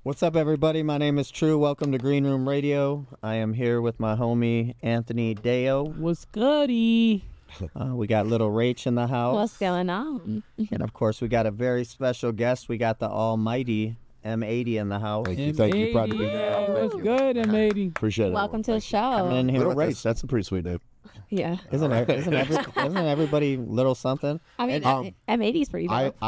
What's up, everybody? My name is True. Welcome to Green Room Radio. I am here with my homie, Anthony Deo. What's goody? We got little Rach in the house. What's going on? And, of course, we got a very special guest. We got the almighty M80 in the house. Thank you. Proud to be here. What's good, M80? Appreciate it. Welcome to the show. Coming in here Little with Race, that's a pretty sweet name. Yeah. Isn't everybody little something? I mean, M80's pretty I dope.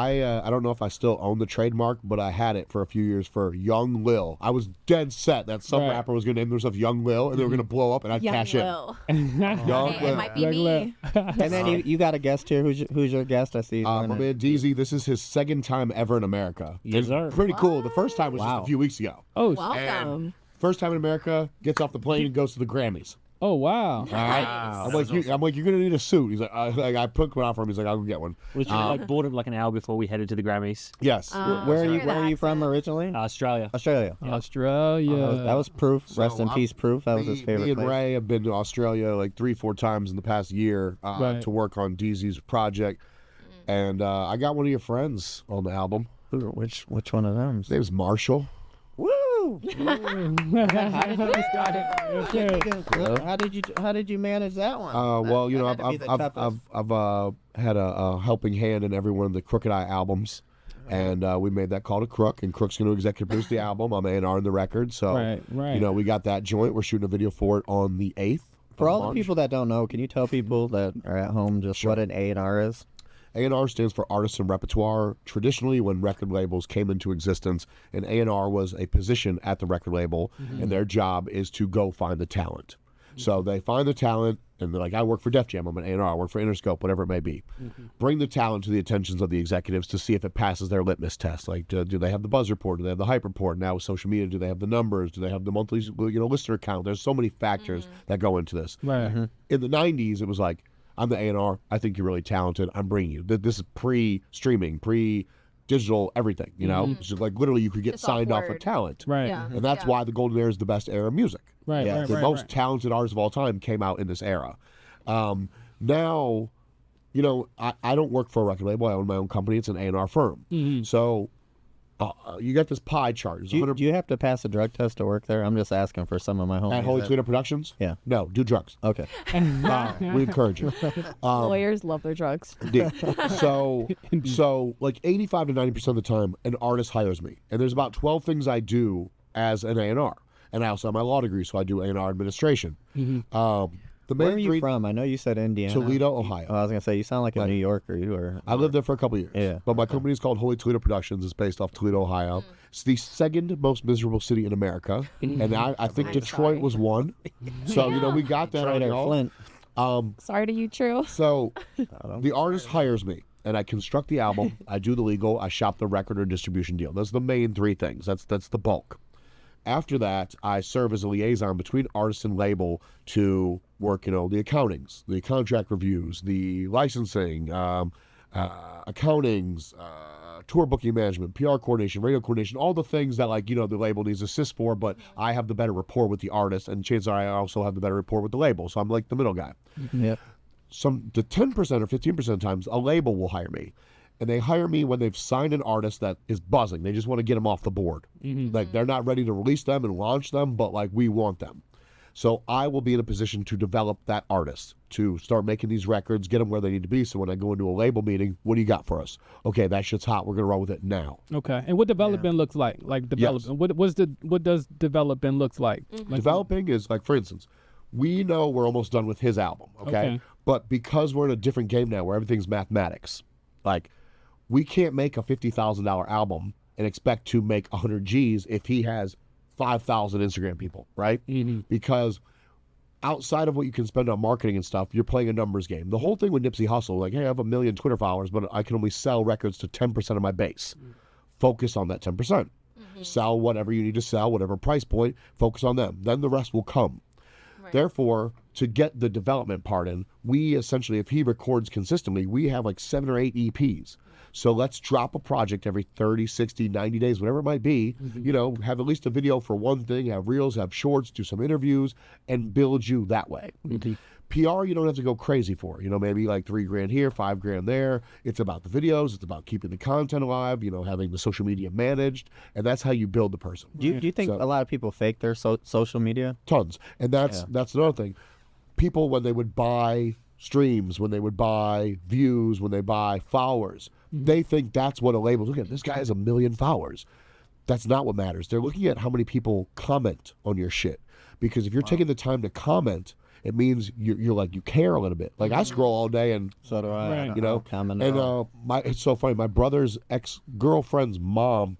don't know if I still own the trademark, but I had it for a few years for Young Lil. I was dead set that some Right. rapper was going to name themselves Young Lil, and they were going to blow up, and I'd Young cash Lil. in. Young It Lil. might be Young me. And then you got a guest here. Who's your guest? I see. My man DZ, this is his second time ever in America. Yes, sir. Pretty cool. The first time was just Wow. a few weeks ago. Oh, Welcome. First time in America, gets off the plane and goes to the Grammys. oh, wow. All right. I'm like, you're gonna need a suit. He's like, I put one out for him. He's like, I'll go get one. We bought him like an hour before we headed to the Grammys. Yes. Where are you from originally? Australia. Australia. Australia. That was Proof. Rest in peace, Proof. That was his favorite Me and place. Ray have been to Australia like 3-4 times in the past year Right. to work on DZ's project, and I got one of your friends on the album. Which one of them? His name's Marshall. Woo! Okay. How did you manage that one? Well, you know, That had to be the toughest. I've had a helping hand in every one of the Crooked Eye albums, and we made that call to Crook, and Crook's going to executive produce the album. I'm A&R in the record, so Right. you know, we got that joint. We're shooting a video for it on the 8th. For of all the March. people that don't know, can you tell people that are at home just what an A&R is? A&R stands for Artists and Repertoire. Traditionally, when record labels came into existence, an A&R was a position at the record label, and their job is to go find the talent. So they find the talent, and they're like, I work for Def Jam, I'm an A&R, I work for Interscope, whatever it may be. Bring the talent to the attentions of the executives to see if it passes their litmus test. Like, do they have the buzz report? Do they have the hype report? Now with social media, do they have the numbers? Do they have the monthly listener count? There's so many factors that go into this. Right. In the 90s, it was like, I'm the A&R. I think you're really talented. I'm bringing you. This is pre-streaming, pre-digital, everything, you know? So like literally you could get It's all signed off of word. talent. Right. Yeah. And that's why the golden era is the best era of music. Right. Yeah. Right. The Right. most right. talented artists of all time came out in this era. Now, you know, I don't work for a record label. I own my own company. It's an A&R firm. So you got this pie chart. There's Do 100 you have to pass a drug test to work there? I'm just asking for some of my homies. at Holy that- Toledo Productions? Yeah. No, do drugs. Okay. We encourage it. Lawyers love their drugs. Indeed. So like 85 to 90% of the time, an artist hires me. And there's about 12 things I do as an A&R. And I also have my law degree, so I do A&R administration. The main Where are you three, from? I know you said Indiana. Toledo, Oh, Ohio. I was gonna say you sound like a New Yorker. You are. I lived there for a couple years. Yeah. But my company is called Holy Toledo Productions. It's based off Toledo, Ohio. It's the second most miserable city in America. And I think I'm Detroit sorry. was one. So, you know, we got that Right on there, y'all. Flint. Sorry to you, True. So the artist hires me, and I construct the album, I do the legal, I shop the record or distribution deal. Those are the main three things. That's the bulk. After that, I serve as a liaison between artist and label to work, you know, the accountings, the contract reviews, the licensing, accountings, tour booking management, PR coordination, radio coordination, all the things that, like, you know, the label needs assist for, but I have the better rapport with the artist, and chances are I also have the better rapport with the label, so I'm like the middle guy. Yep. The 10% or 15% of times, a label will hire me. And they hire me when they've signed an artist that is buzzing. They just want to get them off the board. Like, they're not ready to release them and launch them, but, like, we want them. So I will be in a position to develop that artist, to start making these records, get them where they need to be. So when I go into a label meeting, what do you got for us? Okay, that shit's hot. We're going to roll with it now. Okay. And what development looks like? Like development. What does development looks like? Like, Developing is, like, for instance, we know we're almost done with his album, okay? But because we're in a different game now where everything's mathematics, like, we can't make a $50,000 album and expect to make 100 G's if he has 5,000 Instagram people, right? Because outside of what you can spend on marketing and stuff, you're playing a numbers game. The whole thing with Nipsey Hussle, like, hey, I have 1 million Twitter followers, but I can only sell records to 10% of my base. Focus on that 10%. Sell whatever you need to sell, whatever price point, focus on them. Then the rest will come. Therefore, to get the development part in, we essentially, if he records consistently, we have like 7 or 8 EPs. So let's drop a project every 30, 60, 90 days, whatever it might be, you know, have at least a video for one thing, have reels, have shorts, do some interviews, and build you that way. PR, you don't have to go crazy for. Maybe like $3,000 here, $5,000 there. It's about the videos. It's about keeping the content alive. Having the social media managed, and that's how you build the person. Do you think a lot of people fake their social media? Tons, and that's another thing. People, when they would buy streams, when they would buy views, when they buy followers, they think that's what a label. Look at this guy has 1 million followers. That's not what matters. They're looking at how many people comment on your shit, because if you're taking the time to comment, it means you're like, you care a little bit. Like I scroll all day, and So do I. Right. Comment. and it's so funny. My brother's ex-girlfriend's mom,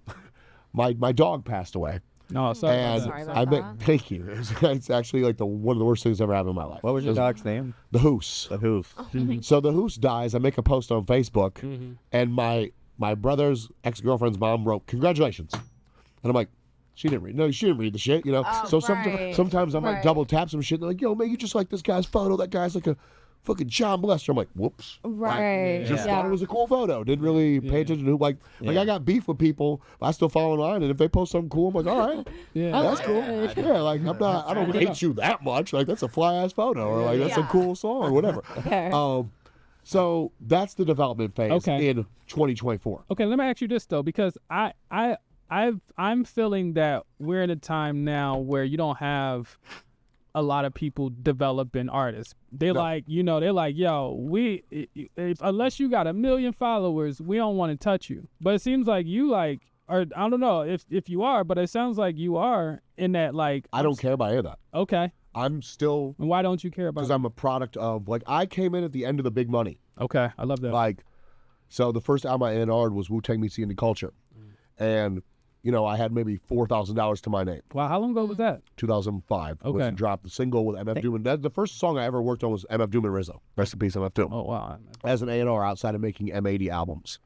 my dog passed away, No, sorry. and Sorry about I that. thank you. It's actually like one of the worst things ever happened in my life. What was your dog's name? The Hoos. The Hoof. So the Hoos dies. I make a post on Facebook, and my brother's ex-girlfriend's mom wrote, "Congratulations," and I'm like, she didn't read. No, she didn't read the shit, So right. sometimes I'm like Right. double tap some shit. They're like, "Yo, man, you just like this guy's photo. That guy's like a fucking child molester." I'm like, "Whoops." Right. Just Yeah. thought it was a cool photo. Didn't really pay attention to like I got beef with people. But I still follow in line, and if they post something cool, I'm like, all right, Yeah. that's cool. Yeah, like I don't hate you that much. Like that's a fly ass photo, or like that's a cool song, or whatever. Okay. So that's the development phase Okay. in 2024. Okay, let me ask you this though, because I'm feeling that we're in a time now where you don't have a lot of people developing artists. They're like, they're like, yo, unless you got 1 million followers, we don't want to touch you. But it seems like you like, or I don't know if you are, but it sounds like you are in that like. I don't care about any of that. Okay. I'm still, And why don't you care about? because I'm a product of like I came in at the end of the big money. Okay, I love that. Like, so the first album I A&R'd was Wu-Tang Meets the Indie Culture, and I had maybe $4,000 to my name. Wow, how long ago was that? 2005. Okay. Was dropped the single with MF Doom. That's the first song I ever worked on was MF Doom and Rizzo. Rest in peace, MF Doom. Oh wow. As an A&R outside of making M80 albums.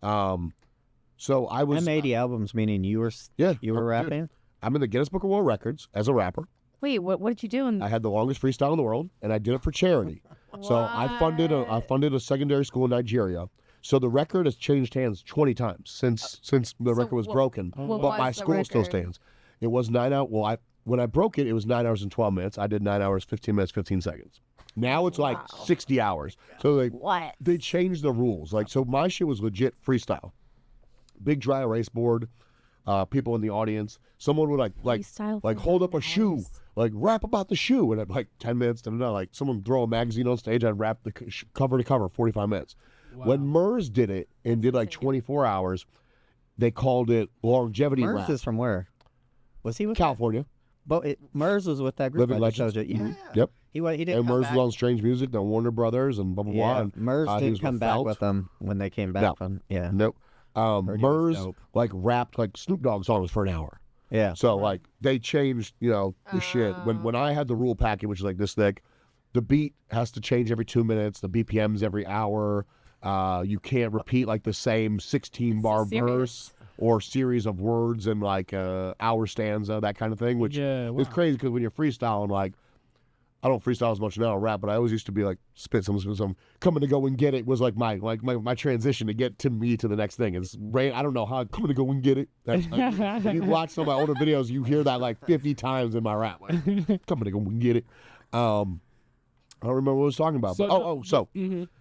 So I was M80 albums, meaning you were yeah, you were dude, rapping. I'm in the Guinness Book of World Records as a rapper. Wait, what did you do? I had the longest freestyle in the world, and I did it for charity. So I funded a secondary school in Nigeria. So the record has changed hands 20 times since the record was broken. what But my was the school still record? stands. It was 9 hours. Well, when I broke it, it was 9 hours and 12 minutes. I did 9 hours, 15 minutes, 15 seconds. Now it's like 60 hours. So What? they changed the rules. Like, so my shit was legit freestyle. Big dry erase board. People in the audience. Someone would Freestyle like for hold up a 9 shoe, hours. like rap about the shoe, and at like 10 minutes, like someone throw a magazine on stage, I'd rap the cover to cover, 45 minutes. When Murs did it and did like 24 hours, they called it longevity Murs rap. is from where? Was he with? California. But Murs was with that group. Living I just showed Legends. you. Yep. He didn't. And come Murs back. was on Strange Music, then Warner Brothers, and blah blah blah. Yeah, And, Murs he didn't was come with back Felt. with them when they came back No. from. Yeah. Nope. Heard he was Murs dope. like rapped like Snoop Dogg songs for an hour. Yeah. So like they changed, the shit. When I had the rule packet, which is like this thick, the beat has to change every 2 minutes. The BPMs every hour. You can't repeat like the same 16 bar verse or series of words in like hour stanza, that kind of thing. Which is crazy because when you're freestyling, like I don't freestyle as much now, rap, but I always used to be like spit some coming to go and get it was like my transition to get to me to the next thing. It's I don't know how coming to go and get it. That's like, when you watch some of my older videos, you hear that like 50 times in my rap. Like, coming to go and get it. I don't remember what I was talking about. So-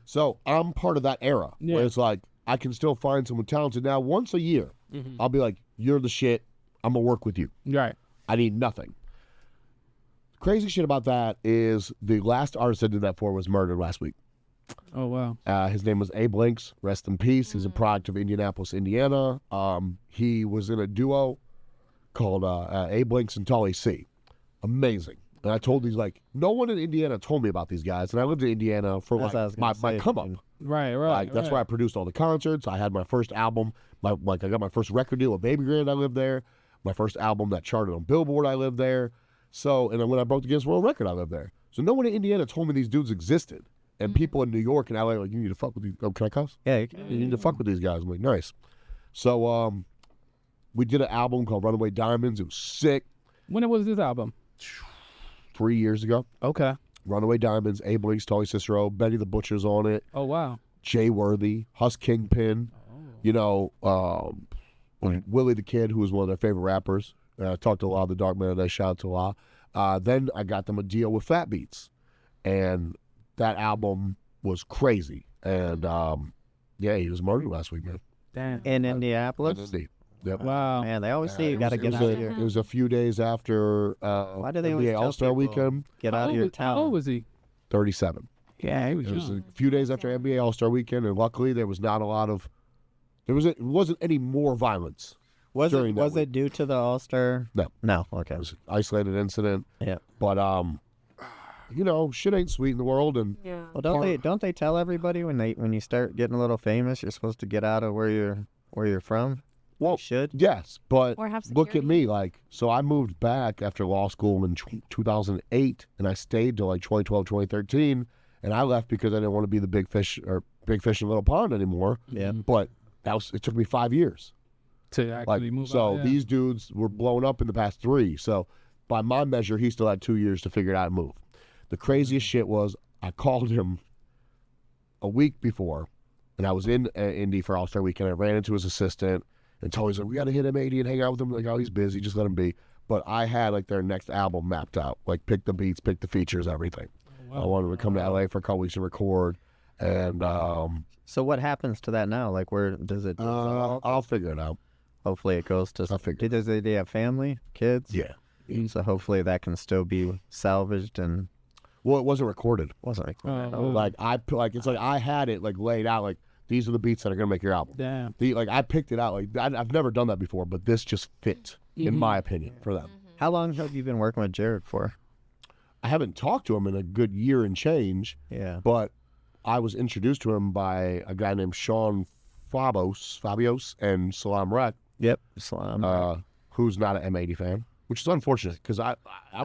So I'm part of that era Yeah. where it's like I can still find someone talented. Now once a year, I'll be like, you're the shit. I'm gonna work with you. Right. I need nothing. Crazy shit about that is the last artist I did that for was murdered last week. Oh wow. His name was Abe Links. Rest in peace. He's a product of Indianapolis, Indiana. He was in a duo called Abe Links and Tolly C. Amazing. And I told these like no one in Indiana told me about these guys, and I lived in Indiana for That's what I was like gonna my say, come up. fucking- Right. Like, that's where I produced all the concerts. I had my first album. I got my first record deal with Baby Grand. I lived there. My first album that charted on Billboard. I lived there. So, and then when I broke the Guinness World Record, I lived there. So no one in Indiana told me these dudes existed. And people in New York and LA like, you need to fuck with these. Oh, can I cuss? Yeah. You need to fuck with these guys. I'm like, nice. So we did an album called Runaway Diamonds. It was sick. When was this album? 3 years ago. Okay. Runaway Diamonds, Abe Links, Tully Cicero, Benny the Butcher's on it. Oh wow. Jay Worthy, Huss Kingpin, Willie the Kid, who was one of their favorite rappers. Talked to a lot of the Dark Man. They shout out to a lot. Then I got them a deal with Fat Beats. and that album was crazy. And yeah, he was murdered last week, man. Damn. In Indianapolis. Indeed. Yep. Wow. Man, they always say you got to get out of here. It was a few days after Why do they always NBA tell All-Star people, Weekend. Get out of your town. How old was he? 37. Yeah, he was It was young. a few days after NBA All-Star Weekend, and luckily there was not a lot of. It wasn't any more violence. Was during it that was week. it due to the All-Star? No. No. Okay. It was an isolated incident. Yeah. But shit ain't sweet in the world, and Yeah. Well, don't they tell everybody when you start getting a little famous, you're supposed to get out of where you're from? well, You should. yes, but Or have look at security. me, like, so I moved back after law school in 2008, and I stayed till like 2012, 2013, and I left because I didn't want to be the big fish in a little pond anymore. Yeah. But it took me 5 years. To Like, actually move so out. Yeah. these dudes were blown up in the past 3. So by my measure, he still had 2 years to figure it out and move. The craziest shit was I called him a week before, and I was in Indy for All-Star Weekend. I ran into his assistant and told him, he's like, we got to hit M80 and hang out with him. Like, oh, he's busy. Just let him be. But I had, like, their next album mapped out. Like, pick the beats, pick the features, everything. I wanted him to come to LA for a couple weeks to record. And So what happens to that now? Like, where does it? I'll figure it out. Hopefully, it goes to. I'll figure it Does they have family, kids? Yeah. So hopefully that can still be salvaged and Well, it wasn't recorded. wasn't recorded. Oh, Like, it's like I had it, like, laid out. Like, these are the beats that are going to make your album. damn. I picked it out. Like, I've never done that before, but this just fit, in my opinion, for them. How long have you been working with Jared for? I haven't talked to him in a good year and change, Yeah. but I was introduced to him by a guy named Sean Fabios and Salam Rec, Yep. Salam. who's not an M80 fan, which is unfortunate because I'm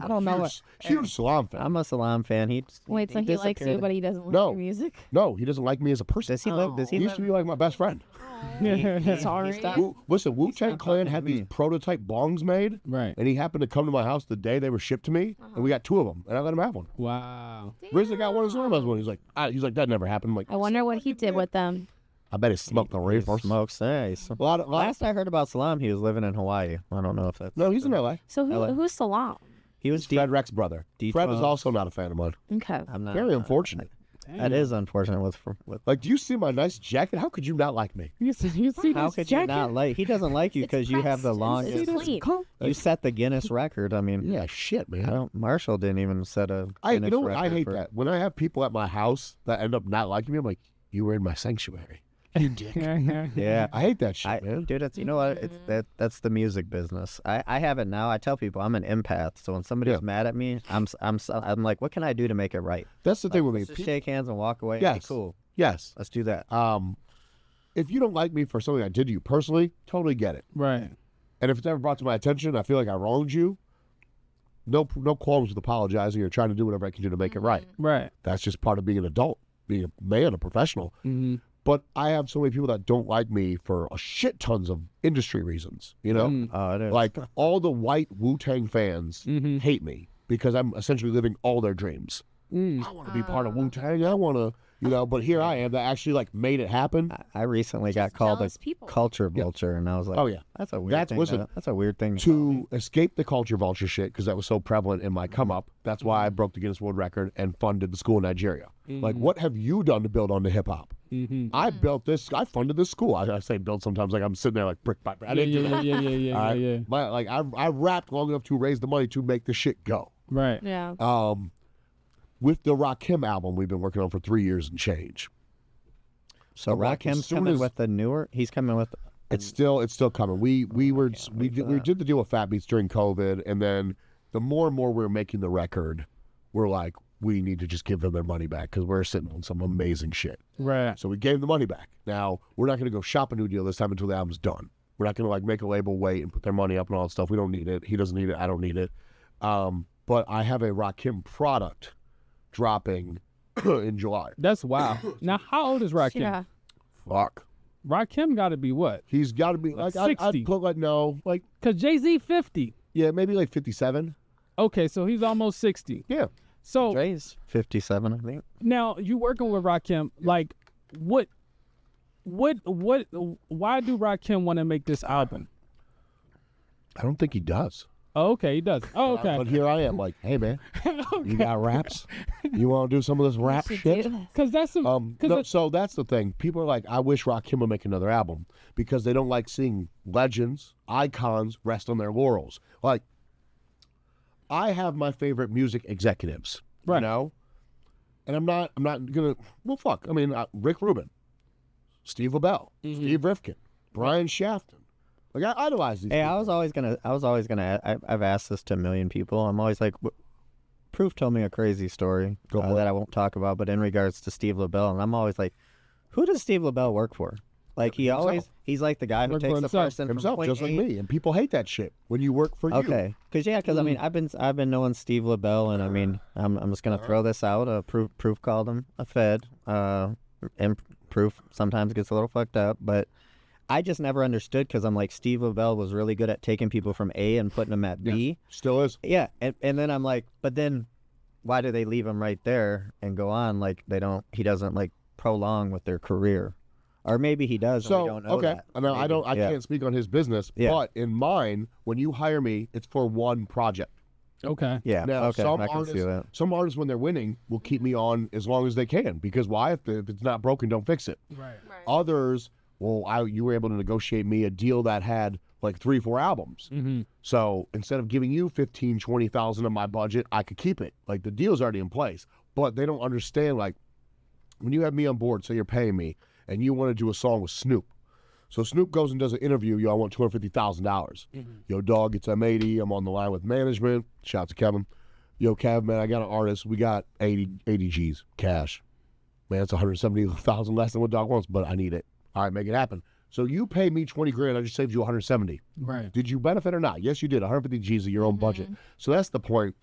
don't know a huge Salam fan. I'm a Salam fan. Wait, so he likes you, but he doesn't like No. your music? No, he doesn't like me as a person. Does he live? Does he He used to be like my best friend. Sorry. Listen, Wu-Tang Clan had these prototype bongs made, Right. and he happened to come to my house the day they were shipped to me, and we got 2 of them, and I let him have one. Wow. Rizzo got one, and Salam has one. He's like, that never happened. I'm like, I wonder what he did with them. I bet he smoked the reefer. smokes? Yeah. Last I heard about Salam, he was living in Hawaii. I don't know if that's. No, he's in LA. So LA. who's Salam? He was Fred Rex's brother. D12. Fred is also not a fan of mine. Okay. I'm not. Very unfortunate. That is unfortunate with. Like, do you see my nice jacket? How could you not like me? You see How this could jacket? you not like? He doesn't like you because you have the It's longest. clean. You set the Guinness record. I mean, Yeah, shit, I man. don't. Marshall didn't even set a. Guinness I record hate for- that. When I have people at my house that end up not liking me, I'm like, you were in my sanctuary. You dick. Yeah. I hate that shit, man. Dude, it's, you know what? It's that's the music business. I have it now. I tell people I'm an empath. So when somebody's Yeah. mad at me, I'm like, what can I do to make it right? That's the thing with me. Let's just shake hands and walk away. Yes. Hey, cool. Yes. Let's do that. If you don't like me for something I did to you personally, totally get it. Right. And if it's ever brought to my attention, I feel like I wronged you. No qualms with apologizing or trying to do whatever I can do to make it right. Right. That's just part of being an adult, being a man, a professional. Mm-hmm. But I have so many people that don't like me for a shit tons of industry reasons, you know? Oh, it is. Like, all the white Wu-Tang fans Mm-hmm. hate me because I'm essentially living all their dreams. Mm. I want to be part of Wu-Tang. I want to, but here I am that actually, like, made it happen. I recently got called a jealous people. culture vulture, and I was like, Oh, yeah. that's a weird thing. listen, That's a weird thing. call me. To escape the culture vulture shit, because that was so prevalent in my come up, that's why I broke the Guinness World Record and funded the school in Nigeria. Like, what have you done to build onto hip hop? Mm-hmm. I built this. I funded this school. I say build sometimes like I'm sitting there like brick by brick. I didn't do that. Yeah. All right? Yeah. Like I rapped long enough to raise the money to make the shit go. Right. Yeah. With the Rakim album we've been working on for 3 years and change. So like, as Rakim's soon coming as- with the newer. He's coming with. It's still coming. We did the deal with Fat Beats during COVID, and then the more and more we were making the record, we're like, we need to just give them their money back because we're sitting on some amazing shit. Right. So we gave them the money back. Now we're not going to go shop a new deal this time until the album's done. We're not going to like make a label wait and put their money up and all that stuff. We don't need it. He doesn't need it. I don't need it. But I have a Rakim product dropping in July. That's wow. Now, how old is Rakim? Yeah. Fuck. Rakim got to be what? He's got to be like 60. I'd put like like Cause Jay-Z 50. yeah, maybe like 57. Okay, so he's almost 60. Yeah. So Dre's 57, I think. now you working with Rakim, like why do Rakim want to make this album? I don't think he does. Oh, okay, he does. Oh, okay. But here I am, like, hey man, you got raps? You want to do some of this rap shit? Because that's some. No, so that's the thing. People are like, I wish Rakim would make another album because they don't like seeing legends, icons rest on their laurels. Like, I have my favorite music executives, Right. you know, and I'm not gonna. Well, fuck. I mean, Rick Rubin, Steve LaBelle, Steve Rifkin, Brian Shafton. Like, I idolize these. Hey, people. I was always gonna. I've asked this to a million people. I'm always like, Proof told me a crazy story Go for it. that I won't talk about, but in regards to Steve LaBelle, and I'm always like, who does Steve LaBelle work for? Like he's like the guy who Work for takes the himself. person himself, from point just like A. me, and people hate that shit when you work for you. Okay, because I mean I've been knowing Steve LaBelle, and I mean I'm just gonna throw this out. Proof called him a Fed, and Proof sometimes gets a little fucked up, but I just never understood because I'm like Steve LaBelle was really good at taking people from A and putting them at B. Still is. Yeah, and then I'm like, but then why do they leave him right there and go on? Like he doesn't like prolong with their career. Or maybe he does, and we So don't know okay, that. I mean, I Yeah. can't speak on his business, Yeah. but in mine, when you hire me, it's for one project. Okay. Yeah, Now, okay, some I can artists, see that. some artists, when they're winning, will keep me on as long as they can because why? If it's not broken, don't fix it. Right. Others, well, you were able to negotiate me a deal that had like 3-4 albums. Mm-hmm. So instead of giving you 15, 20,000 of my budget, I could keep it. Like the deal's already in place, but they don't understand. Like when you have me on board, so you're paying me, and you want to do a song with Snoop. So Snoop goes and does an interview. Yo, I want $250,000. Yo, dog, it's M80. I'm on the line with management. Shout out to Kevin. Yo, Kev, man, I got an artist. We got 80 G's cash. Man, it's 170,000 less than what dog wants, but I need it. All right, make it happen. So you pay me 20 grand. I just saved you 170. Right. Did you benefit or not? Yes, you did. 150 G's of your own budget. So that's the point.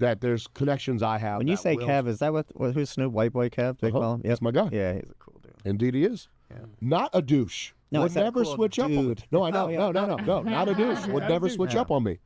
That there's connections I have. When you that say will- Kev, is that who's Snoop? White boy Kev? They call him? That's my guy. Yeah, he's a cool dude. Indeed, he is. Yeah. Not a douche. No, I Would said never cool switch up on me. dude. No, I know. Oh, yeah. No, not a douche. Would never switch up on me.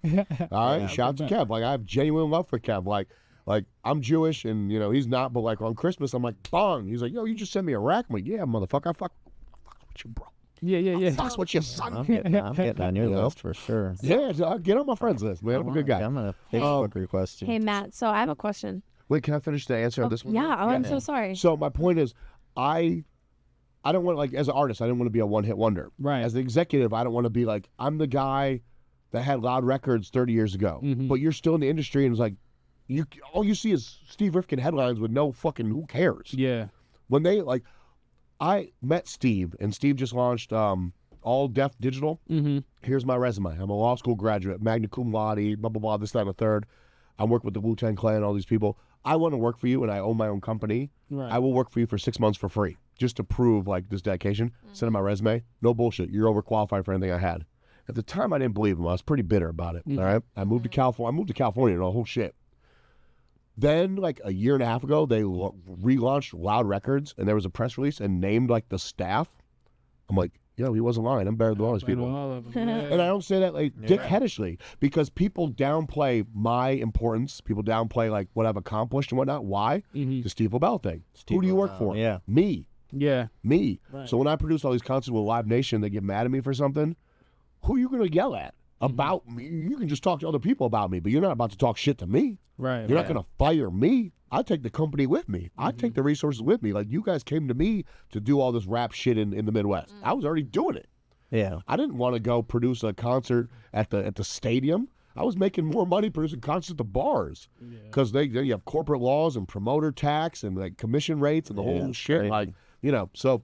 All right, shout out to Kev. Like I have genuine love for Kev. Like I'm Jewish and he's not, but like on Christmas I'm like bong. He's like, yo, you just sent me a rack. I'm like, yeah, motherfucker, I fuck with you, bro. Yeah. Fucks with your son. I'm getting on your list for sure. Yeah, get on my friends list, man. I'm a good guy. I'm gonna Facebook request you. Hey, Matt, so I have a question. Wait, can I finish the answer on this one? Yeah, I'm so sorry. So my point is, I don't want, like, as an artist, I didn't want to be a one-hit wonder. Right. As an executive, I don't want to be like, I'm the guy that had Loud Records 30 years ago, but you're still in the industry and it's like, all you see is Steve Rifkin headlines with no fucking, who cares? Yeah. When they, like, I met Steve, and Steve just launched All Deaf Digital. Mm-hmm. Here's my resume. I'm a law school graduate, magna cum laude, blah, blah, blah, this, that, and the third. I work with the Wu-Tang Clan, all these people. I want to work for you, and I own my own company. Right. I will work for you for 6 months for free, just to prove, like, this dedication. Send him my resume. No bullshit. You're overqualified for anything I had. At the time, I didn't believe him. I was pretty bitter about it, all right? I moved to California and all whole shit. Then, like, a year and a half ago, they relaunched Loud Records, and there was a press release and named, like, the staff. I'm like, yo, he wasn't lying. I'm better than all these people. And I don't say that like dickheadishly because people downplay my importance. People downplay like what I've accomplished and whatnot. Why? The Steve LaBelle thing. Who do you work for? Yeah. Me. Yeah. Me. Right. So when I produce all these concerts with Live Nation, they get mad at me for something. Who are you going to yell at about me? You can just talk to other people about me, but you're not about to talk shit to me. Right. You're not going to fire me. I take the company with me. I take the resources with me. Like you guys came to me to do all this rap shit in the Midwest. I was already doing it. Yeah. I didn't want to go produce a concert at the stadium. I was making more money producing concerts at the bars because you have corporate laws and promoter tax and like commission rates and the whole shit. Right. Like so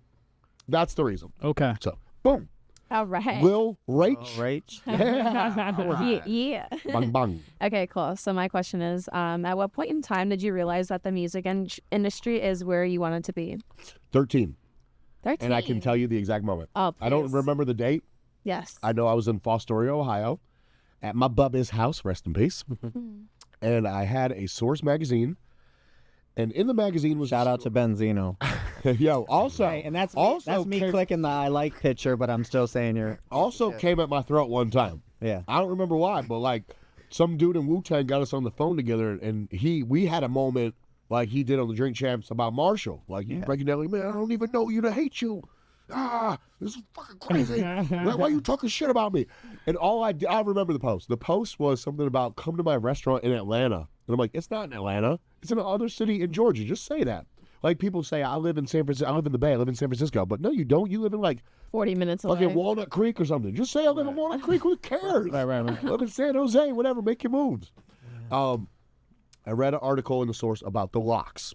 that's the reason. Okay. So boom, All right. Will Rach, Right. Yeah. bang bang. Okay, cool. So my question is, at what point in time did you realize that the music industry is where you wanted to be? 13, 13. and I can tell you the exact moment. Oh, I don't please. remember the date. Yes. I know I was in Fostoria, Ohio, at my bubby's house, rest in peace, and I had a Source magazine, and in the magazine was Shout out to Benzino. yo. Also, Hey, and that's also me came, clicking the I like picture, but I'm still saying you're. also came at my throat one time. Yeah. I don't remember why, but like some dude in Wu-Tang got us on the phone together, and we had a moment like he did on the Drink Champs about Marshall. Like, you breaking down, like, man, I don't even know you to hate you. this is fucking crazy. Like, why are you talking shit about me? And I remember the post. The post was something about come to my restaurant in Atlanta. And I'm like, it's not in Atlanta. It's in another city in Georgia. Just say that. Like people say, I live in San Francisco. I live in the Bay. I live in San Francisco. But no, you don't. You live in like 40 minutes away. fucking Walnut Creek or something. Just say I live in Walnut Creek. Who cares? Right. I live in San Jose. Whatever. Make your moves. I read an article in the source about the Locks.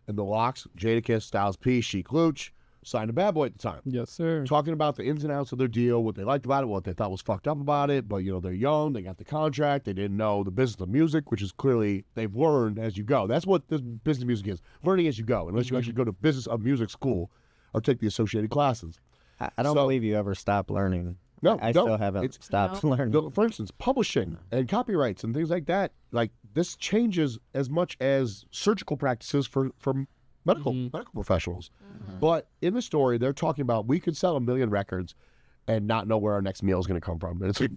And the Locks, Jadakiss, Styles P, Chic Luch, signed a Bad Boy at the time. Yes, sir. Talking about the ins and outs of their deal, what they liked about it, what they thought was fucked up about it. But, they're young. They got the contract. They didn't know the business of music, which is clearly they've learned as you go. That's what this business of music is. Learning as you go, unless you actually go to business of music school or take the associated classes. I don't believe you ever stopped learning. No, I still haven't stopped learning. For instance, publishing and copyrights and things like that, like this changes as much as surgical practices for medical professionals. But in the story, they're talking about we could sell 1 million records and not know where our next meal is going to come from. And it's like,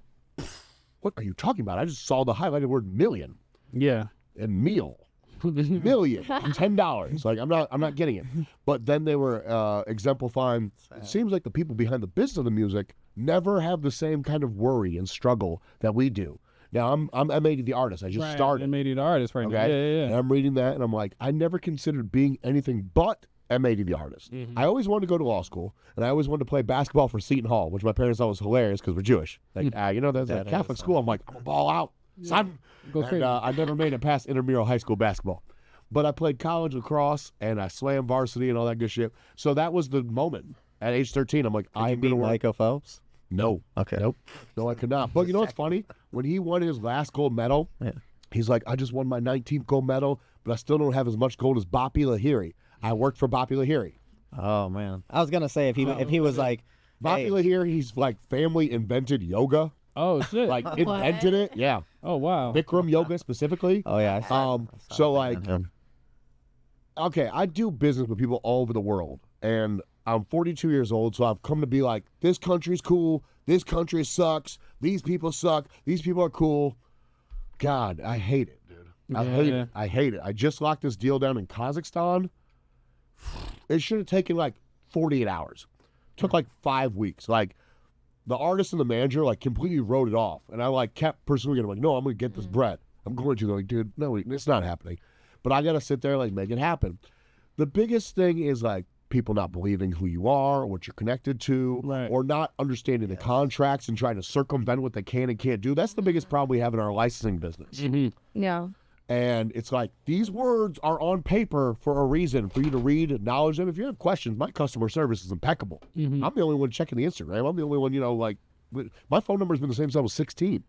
what are you talking about? I just saw the highlighted word million. Yeah. And meal. Million. $10. Like I'm not getting it. But then they were exemplifying. It seems like the people behind the business of the music never have the same kind of worry and struggle that we do. Now I'm M80 the artist. I just started. M80 the artist right now. Okay. Yeah. And I'm reading that and I'm like, I never considered being anything but M80 the artist. I always wanted to go to law school and I always wanted to play basketball for Seton Hall, which my parents thought was hilarious because we're Jewish. Like, there's a Catholic school. I'm like, I'm gonna ball out. Son. Go crazy. I never made it past intramural high school basketball. But I played college lacrosse and I swam varsity and all that good shit. So that was the moment. At age 13, I'm like, I'm beat going to work. Michael Phelps? No. Okay. Nope. No, I could not. But you know what's funny? When he won his last gold medal, he's like, I just won my 19th gold medal, but I still don't have as much gold as Boppy Lahiri. I worked for Boppy Lahiri. Oh, man. I was going to say, if he was like, Boppy Lahiri, he's like family invented yoga. Oh, shit. Like invented it. Yeah. Oh, wow. Bikram yoga specifically. Oh, yeah. So like, okay, I do business with people all over the world, and I'm 42 years old, so I've come to be like, this country's cool, this country sucks, these people suck, these people are cool. God, I hate it, dude. I hate it. I hate it. I just locked this deal down in Kazakhstan. It should have taken like 48 hours. It took like 5 weeks. Like, the artist and the manager like completely wrote it off, and I like kept pursuing it. I'm like, no, I'm gonna get this bread. I'm going to. They're like, dude, no, it's not happening. But I gotta sit there like make it happen. The biggest thing is like people not believing who you are or what you're connected to, or not understanding the contracts and trying to circumvent what they can and can't do. That's the biggest problem we have in our licensing business. Yeah. And it's like, these words are on paper for a reason, for you to read, acknowledge them. If you have questions, my customer service is impeccable. I'm the only one checking the Instagram. I'm the only one, like, my phone number has been the same since I was 16.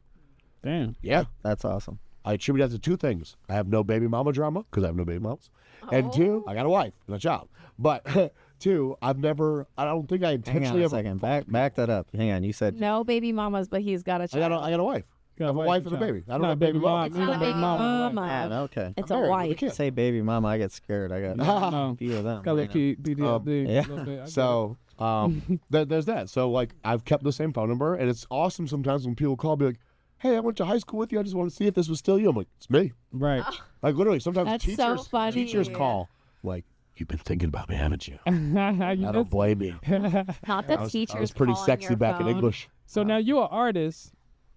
Damn. Yeah. That's awesome. I attribute that to two things. I have no baby mama drama, because I have no baby mamas. And two, I got a wife and a child. But two, I don't think I intentionally Hang on a second. Back that up. Hang on. You said No baby mamas, but he's got a child. I got a wife. I have a wife and a baby. I don't have baby mama. It's not a baby mama. okay. It's a wife. Say baby mama, I get scared. I got a few of them. Got a little PTSD. Yeah. a little bit. So there's that. So like I've kept the same phone number, and it's awesome sometimes when people call me like, "Hey, I went to high school with you. I just want to see if this was still you." I'm like, "It's me." Right. Like literally, sometimes That's so funny. teachers call like, "You've been thinking about me, haven't you?" I I don't blame you. Not the teachers. I was pretty calling sexy your back in phone. English. So now you're an artist.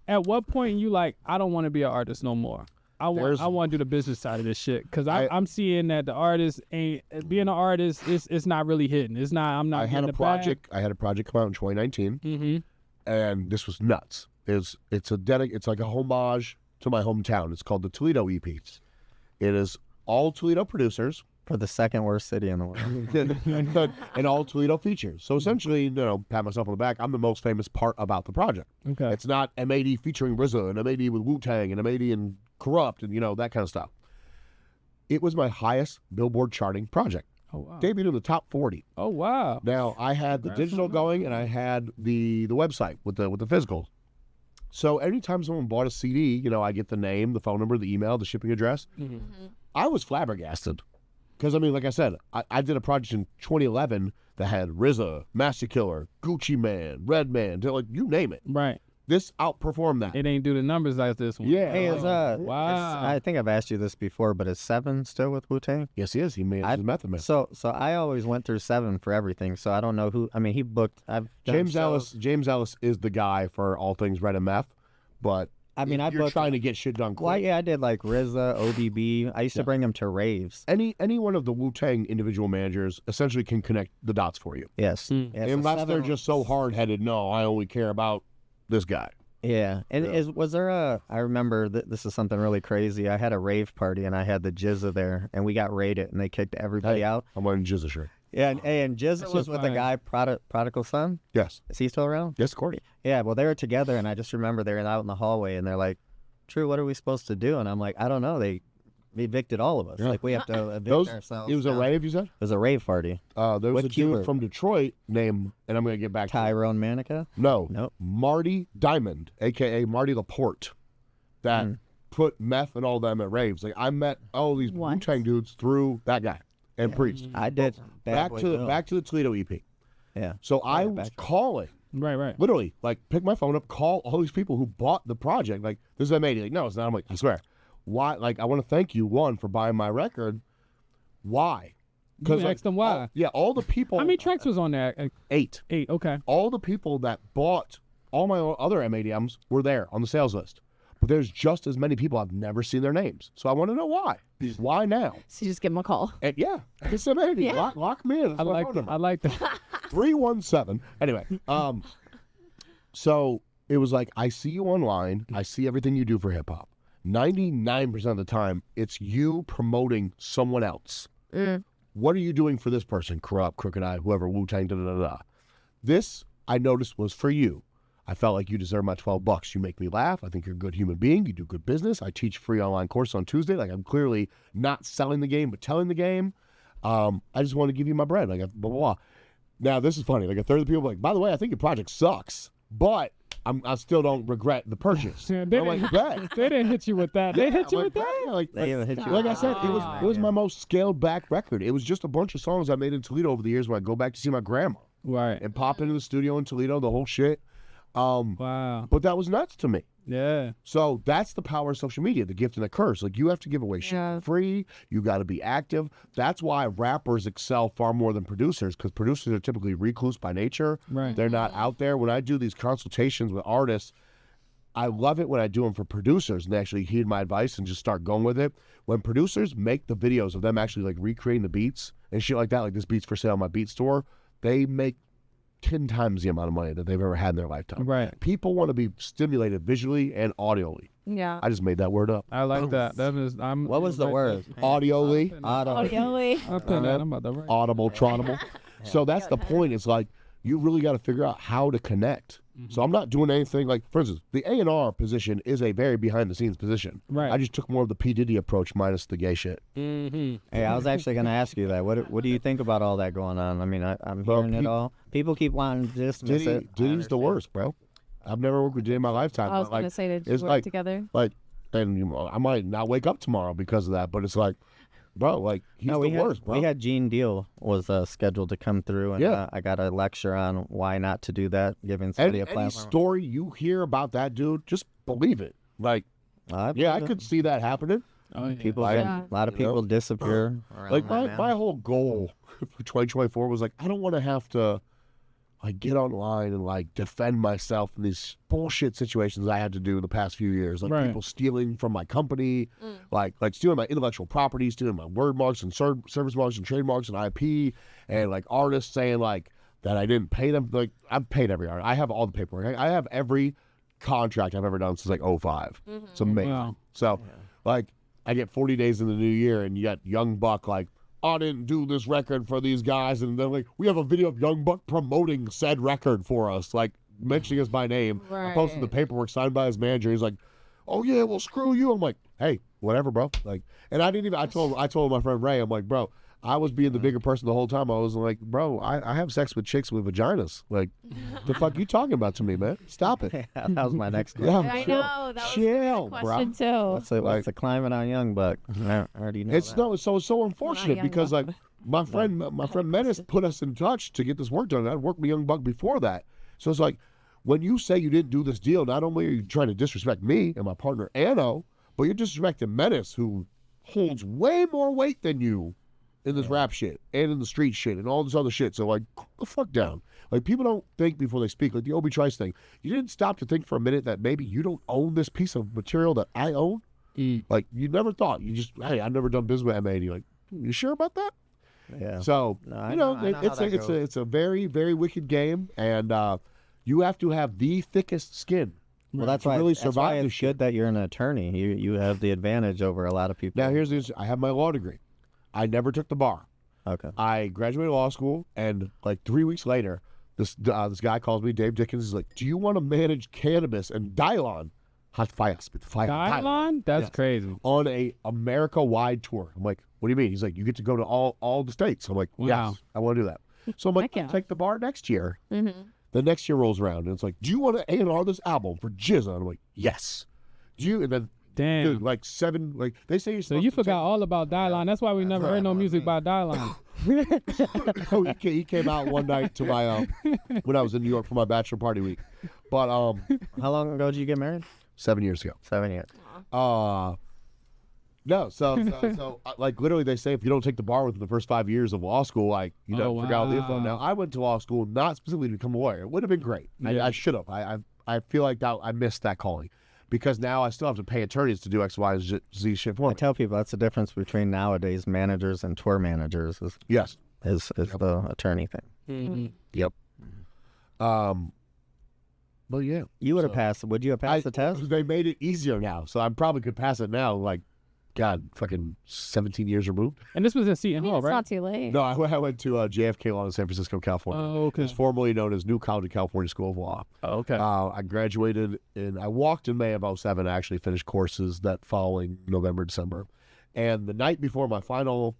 At what point you like, I don't want to be an artist no more. I want to do the business side of this shit, because I'm seeing that the artist ain't being an artist. It's not really hitting. It's not. I'm not. I had a project come out in 2019, and this was nuts. It's like a homage to my hometown. It's called the Toledo EPs. It is all Toledo producers For the second worst city in the world. and all Toledo features. So essentially, pat myself on the back. I'm the most famous part about the project. Okay. It's not M80 featuring RZA and M80 with Wu-Tang and M80 and Corrupt and that kind of stuff. It was my highest Billboard charting project. Oh wow. Debuted in the top 40. Oh wow. Now I had the digital going and I had the website with the physical. So anytime someone bought a CD, I get the name, the phone number, the email, the shipping address. I was flabbergasted. Because, like I said, I did a project in 2011 that had RZA, Master Killer, Gucci Man, Redman, like, you name it. Right. This outperformed that. It ain't do the numbers like this one. Yeah. Hey, Wow. I think I've asked you this before, but is Seven still with Wu-Tang? Yes, he is. He made his Method Man. So I always went through Seven for everything. So I don't know who. I mean, he booked. I've done James shows. Ellis is the guy for all things Red and Meth, but I mean, you're trying to get shit done quick. Well, yeah, I did like RZA, ODB. I used to bring him to raves. Any one of the Wu-Tang individual managers essentially can connect the dots for you. Yes. Yeah, so Unless they're Seven- just so hard-headed, no, I only care about this guy. Yeah, and was there I remember this is something really crazy. I had a rave party and I had the Jizza there, and we got raided and they kicked everybody out. I'm wearing Jizza shirt. Yeah, and Jizza was with a fine. guy, Prodigal Son. Yes. Is he still around? Yes, of course. Yeah, well, they were together, and I just remember they were out in the hallway, and they're like, True, what are we supposed to do? And I'm like, I don't know. They evicted all of us. Yeah. Like, we have to evict ourselves. It was a now. rave, you said? It was a rave party. There was With a dude Cooper. from Detroit named, and I'm going to get back to it. Tyrone Manica? No. Nope. Marty Diamond, a.k.a. Marty Laporte, that put meth and all them at raves. Like, I met all these What? Wu-Tang dudes through that guy and Priest. I did. Bad Boy Bill. Back to the Toledo EP. Yeah. So I yeah, was back- calling, Right. literally, like, pick my phone up, call all these people who bought the project. Like, this is M80. Like, no, it's not. I'm like, I swear. Why? Like, I want to thank you, one, for buying my record. Why? You asked them why. All the people. How many tracks was on there? 8. 8. Okay. All the people that bought all my other M80 albums were there on the sales list. But there's just as many people I've never seen their names. So I want to know why. Why now? So you just give him a call. And yeah, it's M80. Yeah. Lock me in. That's I my like phone that. number. I like that. 317. Anyway, so it was like, I see you online. I see everything you do for hip hop. 99% of the time, it's you promoting someone else. What are you doing for this person? Corrupt, Crooked Eye, whoever, Wu-Tang, da-da-da-da. This, I noticed, was for you. I felt like you deserve my $12. You make me laugh. I think you're a good human being. You do good business. I teach free online course on Tuesday. Like, I'm clearly not selling the game, but telling the game. I just want to give you my bread. Like, blah, blah, blah. Now, this is funny. Like, a third of the people are like, by the way, I think your project sucks, but I still don't regret the purchase. Yeah, I'm they, like, didn't, bet. they didn't hit you with that. They hit you I'm with like, that? yeah, like, They even hit you like I with said, that. it was my most scaled back record. It was just a bunch of songs I made in Toledo over the years when I go back to see my grandma Right. and pop into the studio in Toledo, the whole shit. Wow. But that was nuts to me. Yeah. So that's the power of social media, the gift and the curse. Like, you have to give away shit Yeah. for free. You got to be active. That's why rappers excel far more than producers, because producers are typically recluse by nature. Right. They're not out there. When I do these consultations with artists, I love it when I do them for producers and they actually heed my advice and just start going with it. When producers make the videos of them actually like recreating the beats and shit like that, like this beat's for sale on my beat store, they make 10 times the amount of money that they've ever had in their lifetime. Right. People want to be stimulated visually and audially. Yeah. I just made that word up. I like that. That is. I'm. What was the word? Audially, Audially. I'll put that. I'm about to write. audible, tronable. So that's the point. It's like, you really got to figure out how to connect. So I'm not doing anything like, for instance, the A&R position is a very behind-the-scenes position. Right. I just took more of the P. Diddy approach minus the gay shit. Hey, I was actually going to ask you that. What do you think about all that going on? I mean, I'm Well, hearing it all. People keep wanting to dismiss it. I Diddy's the understand. worst, bro. I've never worked with Diddy in my lifetime. I was but, like, going to say, did you it's work like, together? Like, and you know, I might not wake up tomorrow because of that, but it's like, bro, like, he's No, the we had, worst, bro. We had Gene Deal was scheduled to come through, and Yeah. I got a lecture on why not to do that, giving and somebody a any platform. story you hear about that dude, just believe it. Like, I yeah, I believe it. could see that happening. Oh, yeah. People, Like, a lot of you know, people disappear. around Like, that, man. my whole goal for 2024 was like, I don't want to have to like get online and like defend myself in these bullshit situations I had to do the past few years. Like, Right. people stealing from my company, like stealing my intellectual property, stealing my word marks and service marks and trademarks and IP, and like artists saying like that I didn't pay them. Like, I've paid every artist. I have all the paperwork. I have every contract I've ever done since like 05. It's amazing. Wow. So like, I get 40 days in the new year and you got Young Buck like, I didn't do this record for these guys, and then like, we have a video of Young Buck promoting said record for us, like mentioning us by name. I posted the paperwork signed by his manager. He's like, oh yeah, well screw you. I'm like, hey, whatever, bro. Like, and I didn't even. I told my friend Ray, I'm like, bro, I was being the bigger person the whole time. I was like, bro, I have sex with chicks with vaginas. Like, the fuck you talking about to me, man? Stop it. that was my next question. Yeah, I chill. know. That was Chill, my bro. question, too. What's the climate on Young Buck? I already know It's that. no, so unfortunate Young because Buck. like my friend Menace put us in touch to get this work done. I'd worked with Young Buck before that, so it's like when you say you didn't do this deal, not only are you trying to disrespect me and my partner Anno, but you're disrespecting Menace, who holds way more weight than you in this rap shit and in the street shit and all this other shit. So, like, cool the fuck down. Like, people don't think before they speak. Like the Obi Trice thing. You didn't stop to think for a minute that maybe you don't own this piece of material that I own? Like, you never thought. You just, hey, I've never done business with M80. Like, you sure about that? Yeah. So, I know how that goes. it's a very, very wicked game, and you have to have the thickest skin. Well, that's to why really that's survive why this it's shit. good that you're an attorney. You have the advantage over a lot of people. Now, here's this. I have my law degree. I never took the bar. Okay. I graduated law school, and like 3 weeks later, this guy calls me, Dave Dickens. He's like, "Do you want to manage cannabis and Dylon, Dylon? That's crazy. on a America-wide tour?" I'm like, "What do you mean?" He's like, "You get to go to all the states." I'm like, Wow. "Yes, I want to do that." So I'm like, Heck yeah. "I'll take the bar next year." Mm-hmm. The next year rolls around, and it's like, "Do you want to A&R this album for Jizza?" I'm like, "Yes." Do you? And then, Damn. dude, like 7, like they say you're So supposed you to forgot all about Dylon. That's why we never heard no music by Dylon. Oh, he came out one night to my when I was in New York for my bachelor party week. But How long ago did you get married? 7 years ago. 7 years. No, so like literally they say if you don't take the bar within the first 5 years of law school, like you know, forgot all the info. wow. Now I went to law school not specifically to become a lawyer. It would have been great. Yeah. I should have. I feel like that I missed that calling because now I still have to pay attorneys to do X, Y, and Z shit for I me. tell people that's the difference between nowadays managers and tour managers Yes. is the attorney thing. Mm-hmm. Yep. But yeah, You would have passed. Would you have passed the test? They made it easier now, so I probably could pass it now. Like, God, fucking 17 years removed. And this was in Seton I mean, Hall, it's right? not too late. No, I went to JFK Law in San Francisco, California. Oh, okay. It's formerly known as New College of California School of Law. Oh, okay. I graduated I walked in May of 07. I actually finished courses that following November, December. And the night before my final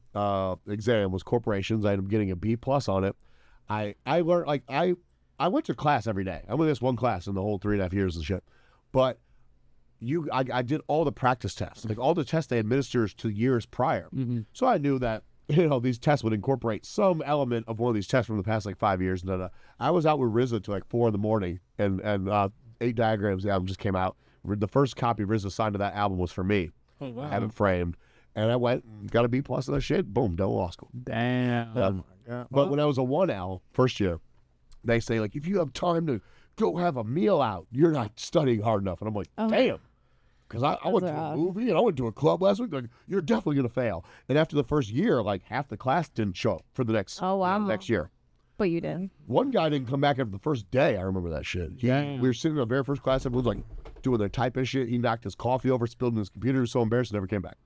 exam was corporations. I ended up getting a B+ on it. I learned, like, I went to class every day. I went to this one class in the whole 3.5 years and shit. But I did all the practice tests, like all the tests they administered to years prior. Mm-hmm. So I knew that, you know, these tests would incorporate some element of one of these tests from the past like 5 years. And I was out with RZA till like 4 a.m, and 8 Diagrams, the album just came out. The first copy RZA signed to that album was for me. Oh, wow. I have it framed. And I went and got a B+ on that shit. Boom, done law school. Damn. But when I was a 1L first year, they say, like, if you have time to go have a meal out, you're not studying hard enough. And I'm like, damn. Because I went to a movie and I went to a club last week. Like, you're definitely going to fail. And after the first year, like, half the class didn't show up for the next, next year. But you did. One guy didn't come back after the first day. I remember that shit. We were sitting in the very first class. Everyone's, like, doing their typing shit. He knocked his coffee over, spilled in his computer. He was so embarrassed, never came back.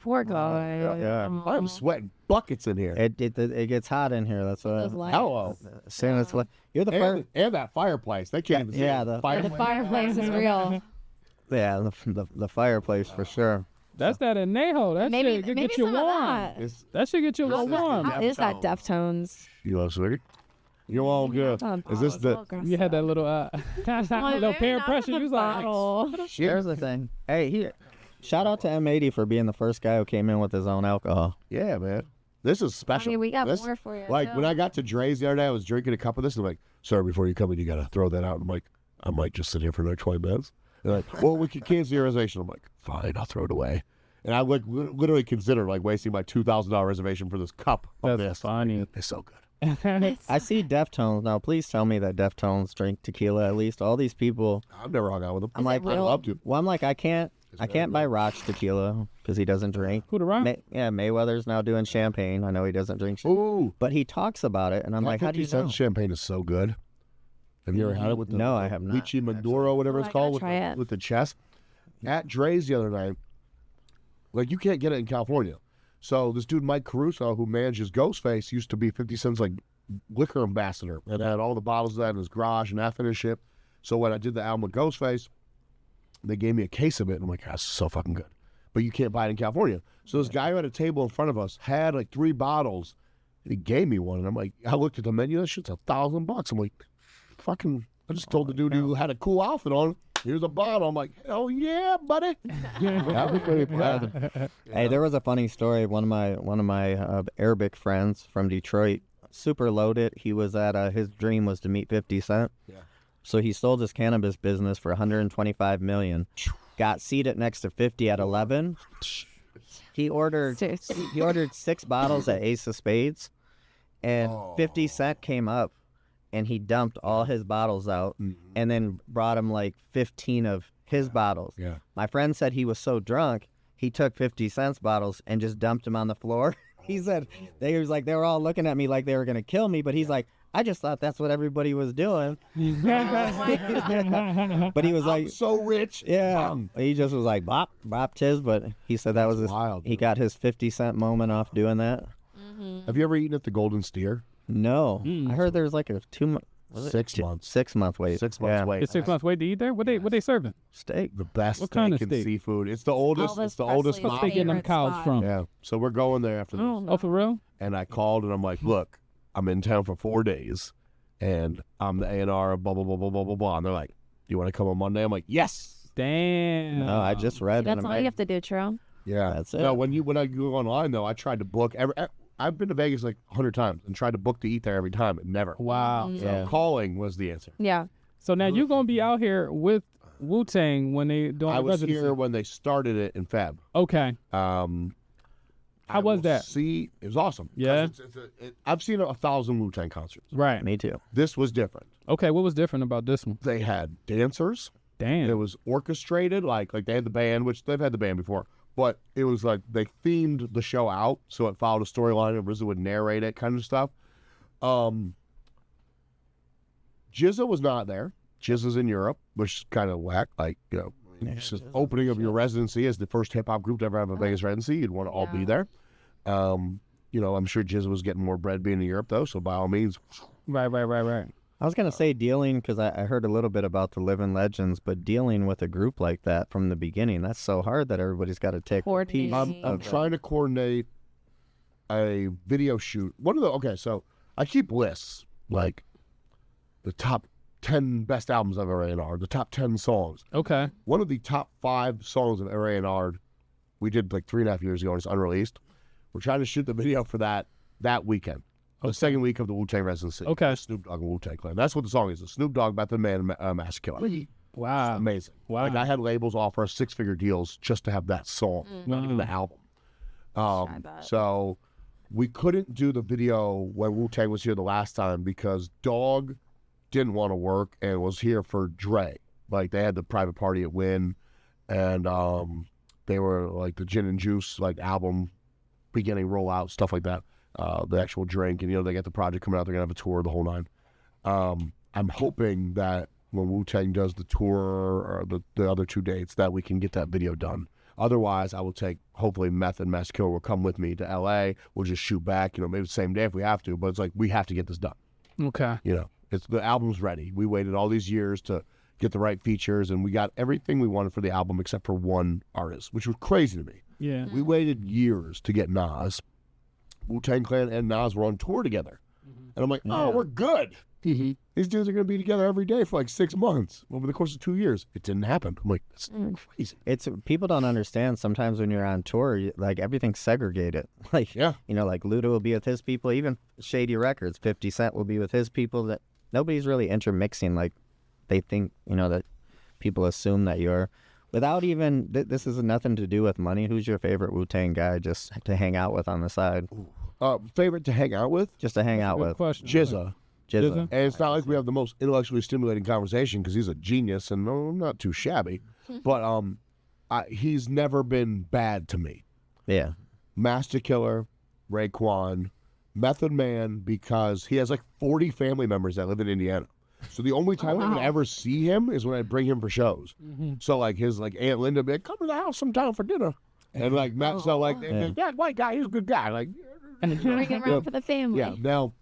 Poor guy. Yeah. I'm sweating buckets in here. It gets hot in here. That's Those what. lights. Hello. As soon as you're the first. And that fireplace. They can't even see Yeah, it. the fireplace is real. Yeah, the fireplace for sure. That's that Anejo. That shit could get you some of warm. that. That should get you a little warm. How is that Deftones? You love Swiggy? You're all good. Is this the... You had that little little peer pressure. You was like, Here's the thing. Hey, shout out to M80 for being the first guy who came in with his own alcohol. Yeah, man. This is special. I mean, we got This- more for you. Like, too. when I got to Dre's the other day, I was drinking a cup of this, and I'm like, sir, before you come in, you got to throw that out. I'm like, I might just sit here for another 20 minutes. They're like, well, we can cancel your reservation. I'm like, fine, I'll throw it away. And I like literally consider like wasting my $2,000 reservation for this cup of that's this. funny. It's so good. I see Deftones now. Please tell me that Deftones drink tequila at least. All these people. I've never hung out with them. I'm like, I'd love to. well, I'm like, I can't buy Rock's tequila because he doesn't drink. Who the rock? Mayweather's now doing champagne. I know he doesn't drink, Ooh. but he talks about it, and I'm like, how do you know? Champagne is so good. Have you ever had it with the No, I have not, lychee Maduro, whatever Oh, it's I called, gotta try it. with the chest? At Dre's the other night, like, you can't get it in California. So this dude, Mike Caruso, who manages Ghostface, used to be 50 Cent's, like, liquor ambassador and had all the bottles of that in his garage and that finished shit. So when I did the album with Ghostface, they gave me a case of it, and I'm like, that's so fucking good. But you can't buy it in California. So this guy who had a table in front of us had, like, 3 bottles, and he gave me one, and I'm like, I looked at the menu, that shit's $1,000. I'm like, fucking, I just told the dude who had a cool outfit on, here's a bottle. I'm like, hell yeah, buddy. That was pretty proud. Hey, there was a funny story. One of my Arabic friends from Detroit, super loaded. He was at his dream was to meet 50 Cent. Yeah. So he sold his cannabis business for 125 million. Got seated next to 50 at 11. He ordered 6 bottles at Ace of Spades, and 50 Cent came up, and he dumped all his bottles out, and then brought him like 15 of his bottles. Yeah. My friend said he was so drunk, he took 50 Cent's bottles and just dumped them on the floor. He said they were all looking at me like they were gonna kill me, but he's like, I just thought that's what everybody was doing. But he was like, so rich. yeah. He just was like, bop, bop, tis. But he said that was wild. he got his 50 Cent moment off doing that. Have you ever eaten at the Golden Steer? No, I heard there was like a 2 month, 6 months. 6 month wait. 6 months wait. It's 6 months wait to eat there. What they serving? Steak. The best What kind of steak and steak? seafood. It's the oldest. Elvis It's the oldest. Presley's What's they getting them favorite cows spot. from? Yeah. So we're going there after this. Oh, for real? And I called and I'm like, look, I'm in town for 4 days, and I'm the A&R of blah blah blah blah blah blah blah. And they're like, you want to come on Monday? I'm like, yes. Damn. No, I just read That's in all you have to do, True. Yeah, That's it. No, when I go online though, I tried to book. I've been to Vegas like 100 times and tried to book to eat there every time, and never. Wow. Yeah. Calling was the answer. Yeah. So now you're gonna be out here with Wu-Tang when they doing I the was residency. here when they started it in Feb. Okay. How was that? See, it was awesome. 'Cause Yeah? I've seen 1,000 Wu-Tang concerts. Right. Me too. This was different. Okay. What was different about this one? They had dancers. Damn. It was orchestrated, like they had the band, which they've had the band before, but it was like they themed the show out, so it followed a storyline, and RZA would narrate it, kind of stuff. GZA was not there. GZA's in Europe, which is kind of whack. Like, you know, it's just opening of your residency as the first hip hop group to ever have a Vegas residency. You'd want to all be there. You know, I'm sure GZA was getting more bread being in Europe though, so by all means. Right. I was gonna say dealing because I heard a little bit about the Living Legends, but dealing with a group like that from the beginning, that's so hard that everybody's got to take a piece. Coordinate. I'm trying to coordinate a video shoot. So I keep lists like the top 10 best albums of A&R, the top 10 songs. Okay. One of the top 5 songs of A&R we did like 3.5 years ago and it's unreleased. We're trying to shoot the video for that weekend. The second week of the Wu-Tang residency. Okay. Snoop Dogg and Wu-Tang Clan. That's what the song is. The Snoop Dogg, Method Man, Master Killer. Wow. Amazing. Wow. Like I had labels offer us 6-figure deals just to have that song, not even the album. bet. So we couldn't do the video when Wu-Tang was here the last time because Dog didn't want to work and was here for Dre. Like they had the private party at Wynn, and they were like the Gin and Juice like album beginning rollout, stuff like that. The actual drink, and they got the project coming out. They're gonna have a tour, the whole nine. I'm hoping that when Wu-Tang does the tour or the other 2 dates, that we can get that video done. Otherwise, I will take, hopefully Meth and Master Killer will come with me to LA. We'll just shoot back, maybe the same day if we have to, but it's like we have to get this done. Okay. It's the album's ready. We waited all these years to get the right features, and we got everything we wanted for the album except for one artist, which was crazy to me. Yeah. We waited years to get Nas. Wu-Tang Clan and Nas were on tour together. And I'm like, oh, we're good. These dudes are going to be together every day for like 6 months over the course of 2 years. It didn't happen. I'm like, that's crazy. It's people don't understand sometimes when you're on tour, like everything's segregated. Like Yeah. like Luda will be with his people, even Shady Records, 50 Cent will be with his people. That nobody's really intermixing like they think. That people assume that you're. Without even this is nothing to do with money. Who's your favorite Wu-Tang guy just to hang out with on the side? Favorite to hang out with? Just to hang out Good with. question. GZA. GZA. And it's not like we have the most intellectually stimulating conversation because he's a genius and not too shabby. But he's never been bad to me. Yeah. Master Killer, Raekwon, Method Man, because he has like 40 family members that live in Indiana. So the only time I would ever see him is when I bring him for shows. So like his Aunt Linda be like, come to the house sometime for dinner. And like Matt, so like that white guy, he's a good guy. Like Bring it around for the family. yeah. Now,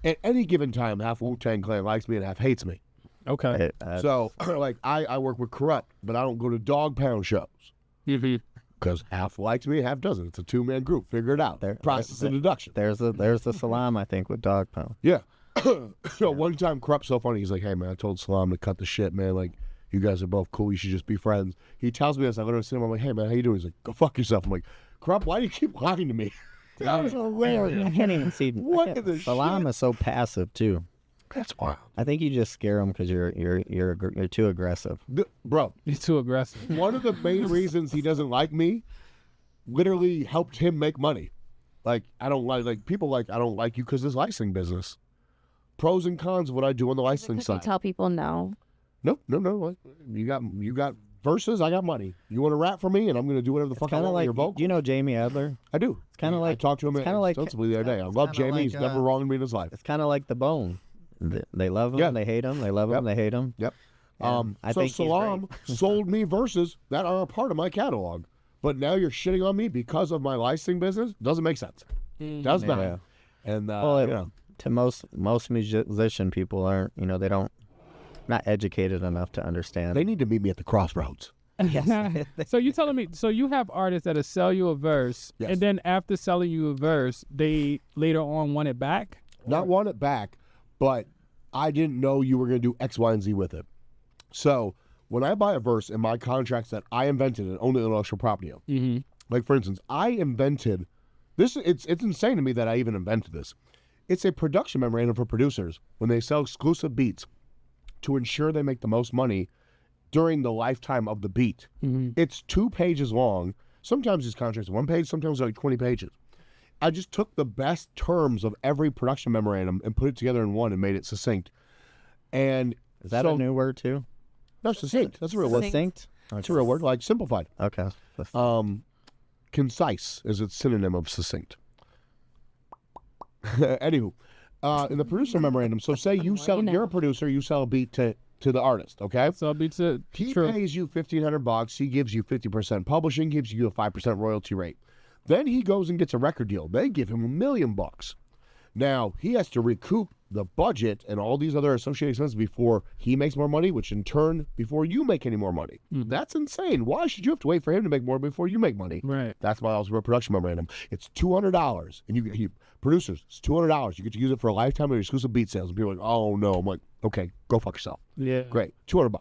at any given time, half Wu-Tang Clan likes me and half hates me. Okay. So like I work with Corrupt, but I don't go to Dog Pound shows. Because half likes me, half doesn't. It's a 2-man group. Figure it out. Process of deduction. There's the Salam, I think, with Dog Pound. Yeah. So one time, Corrupt's so funny. He's like, hey, man, I told Salam to cut the shit, man. Like, you guys are both cool. You should just be friends. He tells me this. I literally sit him. I'm like, hey, man, how you doing? He's like, go fuck yourself. I'm like, Corrupt, why do you keep lying to me? That was hilarious. I can't even see. What in the Salam shit? is so passive, too. That's wild. I think you just scare them because you're too aggressive. Bro, He's too aggressive. one of the main reasons he doesn't like me literally helped him make money. Like, I don't like people I don't like you because this licensing business. Pros and cons of what I do on the licensing You side. tell people no. No. You got verses, I got money. You want to rap for me, and I'm going to do whatever the fuck I Kind want of with like, your vocal. you know Jamie Adler? I do. It's kind of like I talked to him extensively the other day. I love kinda Jamie. He's like, never wronged me in his life. It's kind of like the Bone. They love him, Yeah. they hate him. They love him, Yep. they hate him. Yep. And I so think he's Salam sold me verses that are a part of my catalog. But now you're shitting on me because of my licensing business? Doesn't make sense. Does not. Yeah. And, Well, to most musician people aren't, they don't, not educated enough to understand. they need to meet me at the crossroads. So you telling me, so you have artists that'll sell you a verse, Yes. and then after selling you a verse, they later on want it back? Not want it back, but I didn't know you were going to do X, Y, and Z with it. So when I buy a verse in my contracts that I invented and own the intellectual property of, like for instance, I invented this. It's insane to me that I even invented this. It's a production memorandum for producers when they sell exclusive beats to ensure they make the most money during the lifetime of the beat. It's 2 pages long. Sometimes these contracts are 1 page, sometimes they're like 20 pages. I just took the best terms of every production memorandum and put it together in one and made it succinct. And Is that a new word too? no, succinct. That's a real word. Succinct? It's a real word, like simplified. Okay. Concise is its synonym of succinct. Anywho, in the producer memorandum, so say you're a producer, you sell a beat to the artist, okay? So I'll be to He true. pays you $1,500. He gives you 50%. Publishing gives you a 5% royalty rate. Then he goes and gets a record deal. They give him $1 million. Now he has to recoup the budget and all these other associated expenses before he makes more money, which in turn before you make any more money. That's insane. Why should you have to wait for him to make more before you make money? Right. That's why I was a production memorandum. It's $200, and you producers, it's $200. You get to use it for a lifetime of your exclusive beat sales. And people are like, oh no. I'm like, okay, go fuck yourself. Yeah. Great, $200.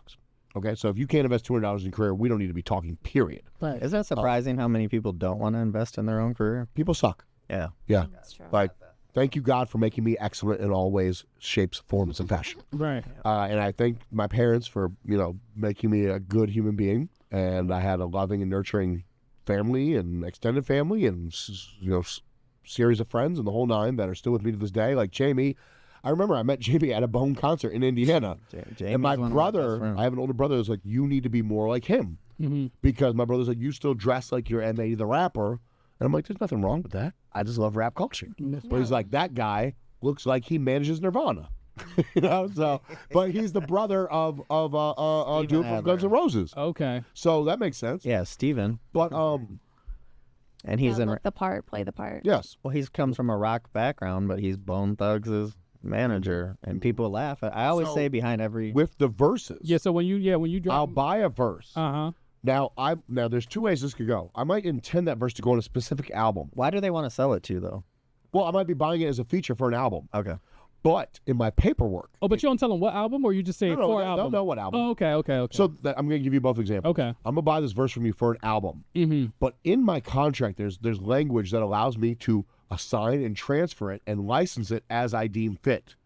Okay, so if you can't invest $200 in your career, we don't need to be talking. Period. Right. Isn't that surprising how many people don't want to invest in their own career? People suck. Yeah. Yeah, That's true. like thank you God for making me excellent in all ways, shapes, forms, and fashion. Right. And I thank my parents for making me a good human being. And I had a loving and nurturing family and extended family and series of friends and the whole nine that are still with me to this day. Like Jamie, I remember I met Jamie at a Bone concert in Indiana. And my brother, I have an older brother, who's like, you need to be more like him. Because my brother's like, you still dress like you're M80 the rapper. And I'm like, there's nothing wrong with that. I just love rap culture. But he's like, that guy looks like he manages Nirvana. So, but he's the brother of dude from Guns N' Roses. Okay. So that makes sense. Yeah, Steven. But And he's in. Look the part, play the part. yes. Well, he's comes from a rock background, but he's Bone Thugs' manager, and people laugh. I always So, say behind every. With the verses. Yeah. So when you drop. I'll buy a verse. Uh-huh. Now there's 2 ways this could go. I might intend that verse to go on a specific album. Why do they want to sell it to though? Well, I might be buying it as a feature for an album. Okay. But in my paperwork. Oh, but you don't tell them what album, or you just say No, for they album? don't know what album. Oh, okay. So I'm going to give you both examples. Okay. I'm going to buy this verse from you for an album. But in my contract, there's language that allows me to assign and transfer it and license it as I deem fit.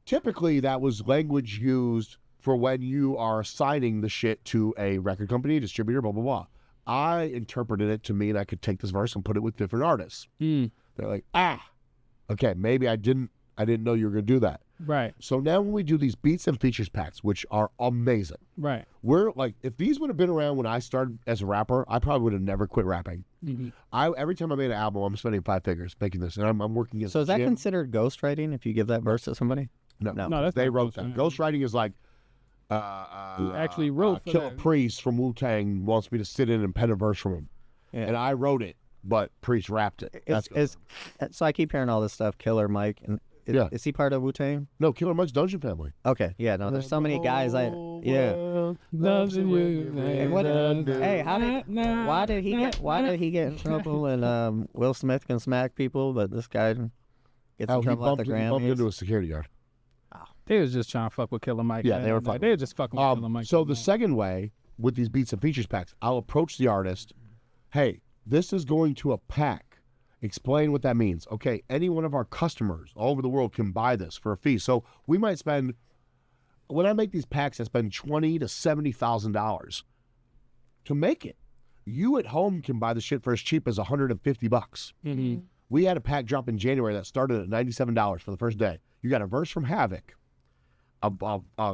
Typically, that was language used for when you are assigning the shit to a record company, distributor, blah, blah, blah. I interpreted it to mean I could take this verse and put it with different artists. They're like, okay, maybe I didn't know you were going to do that. Right. So now when we do these beats and features packs, which are amazing, Right. we're like, if these would have been around when I started as a rapper, I probably would have never quit rapping. Every time I made an album, I'm spending 5 figures making this, and I'm working as So is that gym. considered ghostwriting if you give that verse to somebody? No, No, that's they not wrote that. Ghostwriting is like, actually wrote for Killer that. Priest from Wu-Tang wants me to sit in and pen a verse from him, Yeah. and I wrote it, but Priest rapped it. So I keep hearing all this stuff. Killer Mike, and Yeah. is he part of Wu-Tang? No, Killer Mike's Dungeon Family. Okay, yeah, no, there's so many guys. Loves you. And what? Hey, why did he get in trouble? And Will Smith can smack people, but this guy gets in He trouble at bumped the into Grammys. a security guard. They was just trying to fuck with Killer Mike. Yeah, man. they were Like, fucking- They were just fucking with Killer Mike. So the second way with these beats and features packs, I'll approach the artist. Hey, this is going to a pack. Explain what that means. Okay, any one of our customers all over the world can buy this for a fee. So we might spend, when I make these packs, I spend $20,000 to $70,000 to make it. You at home can buy the shit for as cheap as $150. Mm-hmm. We had a pack drop in January that started at $97 for the first day. You got a verse from Havoc, a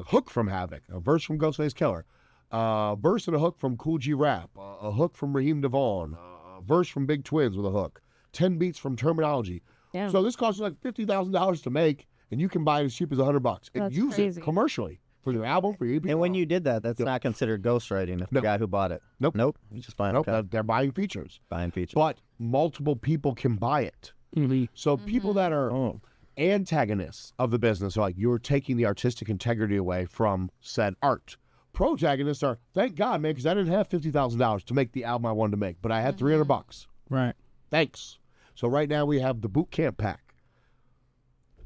hook from Havoc, a verse from Ghostface Killer, a verse and a hook from Cool G Rap, a hook from Raheem Devon, a verse from Big Twins with a hook, 10 beats from Terminology. Damn. So this costs you like $50,000 to make, and you can buy it as cheap as $100 and That's use crazy. it commercially for your album, for your EP. And when you did that, that's not considered ghostwriting if the guy who bought it. Nope. You just buying, Nope, okay. they're buying features. Buying features. But multiple people can buy it. Mm-hmm. So people that are Oh. antagonists of the business are like, you're taking the artistic integrity away from said art. Protagonists are, thank God, man, because I didn't have $50,000 to make the album I wanted to make, but I had $300. Right. Thanks. So right now we have the Boot Camp pack.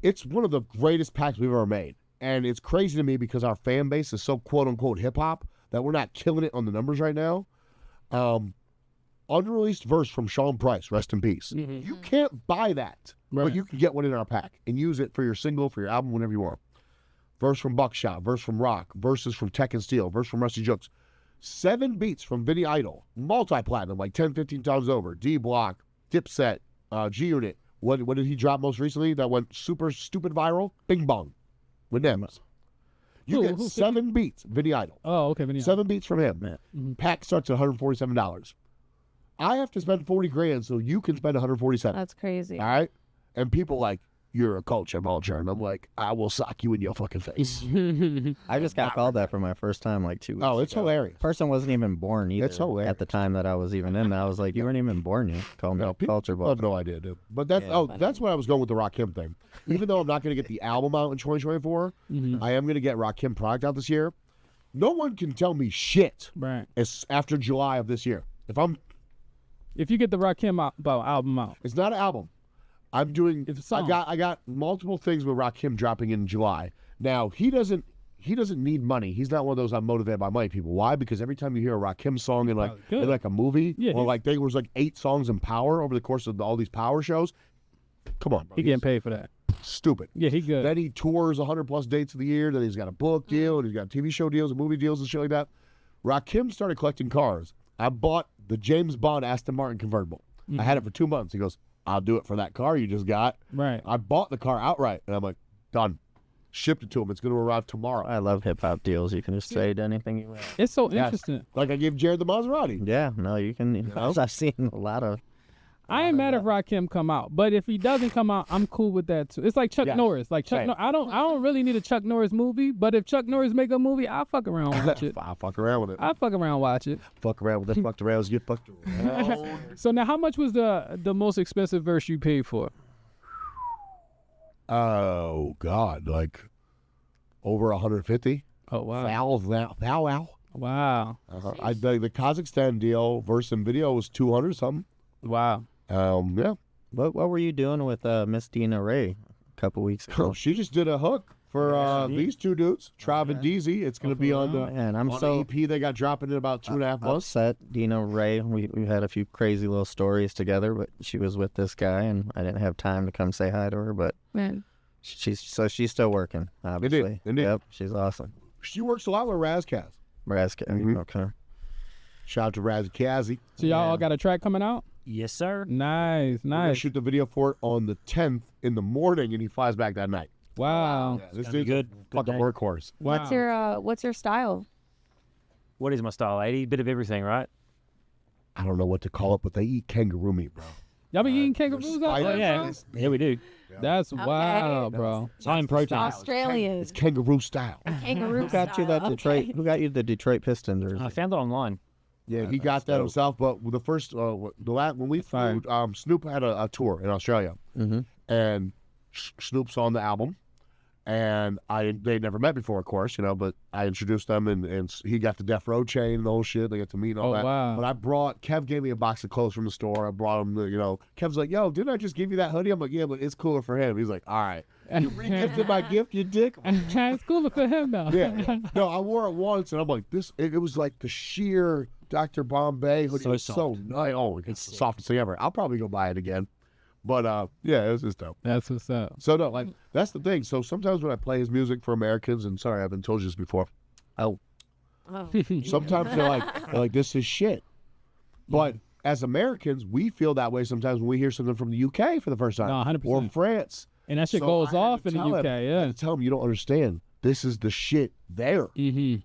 It's one of the greatest packs we've ever made. And it's crazy to me because our fan base is so quote-unquote hip-hop that we're not killing it on the numbers right now. Unreleased verse from Sean Price, rest in peace. Mm-hmm. You can't buy that, Right. but you can get one in our pack and use it for your single, for your album, whenever you want. Verse from Buckshot, verse from Rock, verses from Tech and Steel, verse from Rusty Jokes. 7 beats from Vinny Idol, multi-platinum, like 10, 15 times over. D-Block, Dipset, G-Unit. What did he drop most recently that went super stupid viral? Bing Bong with them. You Who- get who- 7 beats, Vinny Idol. Oh, okay. Vinny. 7 beats from him. Man. Pack starts at $147. I have to spend $40,000 so you can spend $147. That's crazy. All right? And people like, you're a culture vulture. And I'm like, I will sock you in your fucking face. I just got called that for my first time like 2 weeks Oh, it's ago. hilarious. Person wasn't even born either. It's hilarious. At the time that I was even in, I was like, you weren't even born yet. Call me No, people culture I vulture. have no idea, dude. But that's that's what I was going with the Rakim thing. Even though I'm not going to get the album out in 2024, I am going to get Rakim product out this year. No one can tell me shit Right. after July of this year. If you get the Rakim album out. It's not an album. I'm doing. It's a song. I got multiple things with Rakim dropping in July. Now he doesn't need money. He's not one of those I'm motivated by money people. Why? Because every time you hear a Rakim song in Good. a movie, Yeah, or he's- like there was like 8 songs in Power over the course of all these Power shows. Come on, bro. He getting paid for that. Stupid. Yeah, he good. Then he tours 100+ dates of the year. Then he's got a book deal, and he's got TV show deals and movie deals and shit like that. Rakim started collecting cars. I bought the James Bond Aston Martin convertible. I had it for 2 months. He goes, I'll do it for that car you just got. Right. I bought the car outright, and I'm like, done. Shipped it to him. It's going to arrive tomorrow. I love hip hop deals. You can just trade anything you want. It's so Yes. interesting. Like I gave Jared the Maserati. Yeah, no, you can. I've seen a lot of. I ain't mad if Rakim come out, but if he doesn't come out, I'm cool with that too. It's like Chuck Yeah. Norris. Like Chuck, Same. I don't really need a Chuck Norris movie, but if Chuck Norris make a movie, I'll fuck around and watch it. I'll fuck around with it. I'll fuck around and watch it. Fuck around with it. Fucked around. Get fucked around. So now, how much was the most expensive verse you paid for? Oh, God. Like over 150. Oh wow, Wow. wow, The Kazakhstan deal verse and video was 200 something. wow. Yeah. What were you doing with Miss Dina Ray a couple weeks ago? She just did a hook for these 2 dudes, Trav and DZ. It's going to be on the Man, I'm on so the EP they got dropping in about 2.5 months. upset. Dina Ray, we had a few crazy little stories together, but she was with this guy, and I didn't have time to come say hi to her. But Man. she's still working. Obviously, Indeed. Yep, she's awesome. She works a lot with Razkaz. Nebraska. Mhm. Okay. Shout out to Razkazi. So y'all all got a track coming out? Yes, sir. Nice, We're gonna nice. shoot the video for it on the 10th in the morning, and he flies back that night. Wow. This gonna be dude's good. a fucking day. workhorse. Wow. What's your style? What is my style? 80, bit of everything, right? I don't know what to call it, but they eat kangaroo meat, bro. Y'all been eating kangaroos out I- there, Yeah, bro? yeah, we do. That's wild, bro. It's high in protein. Australian. It's kangaroo style. Kangaroo Who got you style. that Detroit? Okay. Who got you the Detroit Pistons? Or I found it online. Yeah, he got that dope. himself. But the first, when we flew, Snoop had a tour in Australia, and Snoop's on the album, and they never met before, of course, but I introduced them, and he got the Death Row chain and the whole shit. They got to meet and all Oh, that. wow. But Kev gave me a box of clothes from the store. I brought him, Kev's like, yo, didn't I just give you that hoodie? I'm like, yeah, but it's cooler for him. He's like, all right. You re-gifted my gift, you dick? It's cooler for him though. Yeah. No, I wore it once, and I'm like, it was like the sheer Dr. Bombay hoodie. So It was soft. so nice. Oh, it's the softest thing ever. I'll probably go buy it again. But yeah, it was just dope. That's what's up. So no, like that's the thing. So sometimes when I play his music for Americans, and sorry, I haven't told you this before. Oh. Sometimes they're like, this is shit. But as Americans, we feel that way sometimes when we hear something from the UK for the first time, No, 100%. or France. And that shit So goes I had off to in the tell UK. him- I Yeah. had to tell him you don't understand. This is the shit there. Mm-hmm.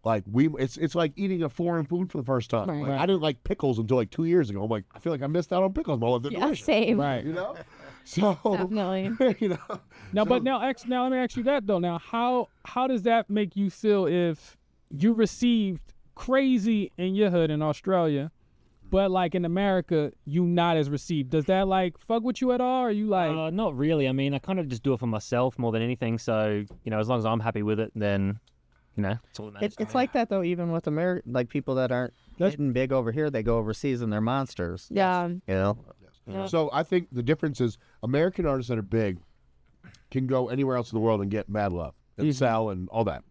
Like it's like eating a foreign food for the first time. Right. Like, Right. I didn't like pickles until like 2 years ago. I'm like, I feel like I missed out on pickles. My life. They're Yeah, delicious. same. Right. You know. So Definitely. you know. Now, So- but now let me ask you that though. Now, how does that make you feel if you received crazy in your hood in Australia, but like in America, you not as received? Does that like fuck with you at all? Or are you like, Not really. I mean, I kind of just do it for myself more than anything. So, as long as I'm happy with it, then, it's all that matters. It's like that though, even with like people that aren't getting big over here, they go overseas and they're monsters. Yeah. You know. Yeah. So I think the difference is American artists that are big can go anywhere else in the world and get mad love and sell and all that.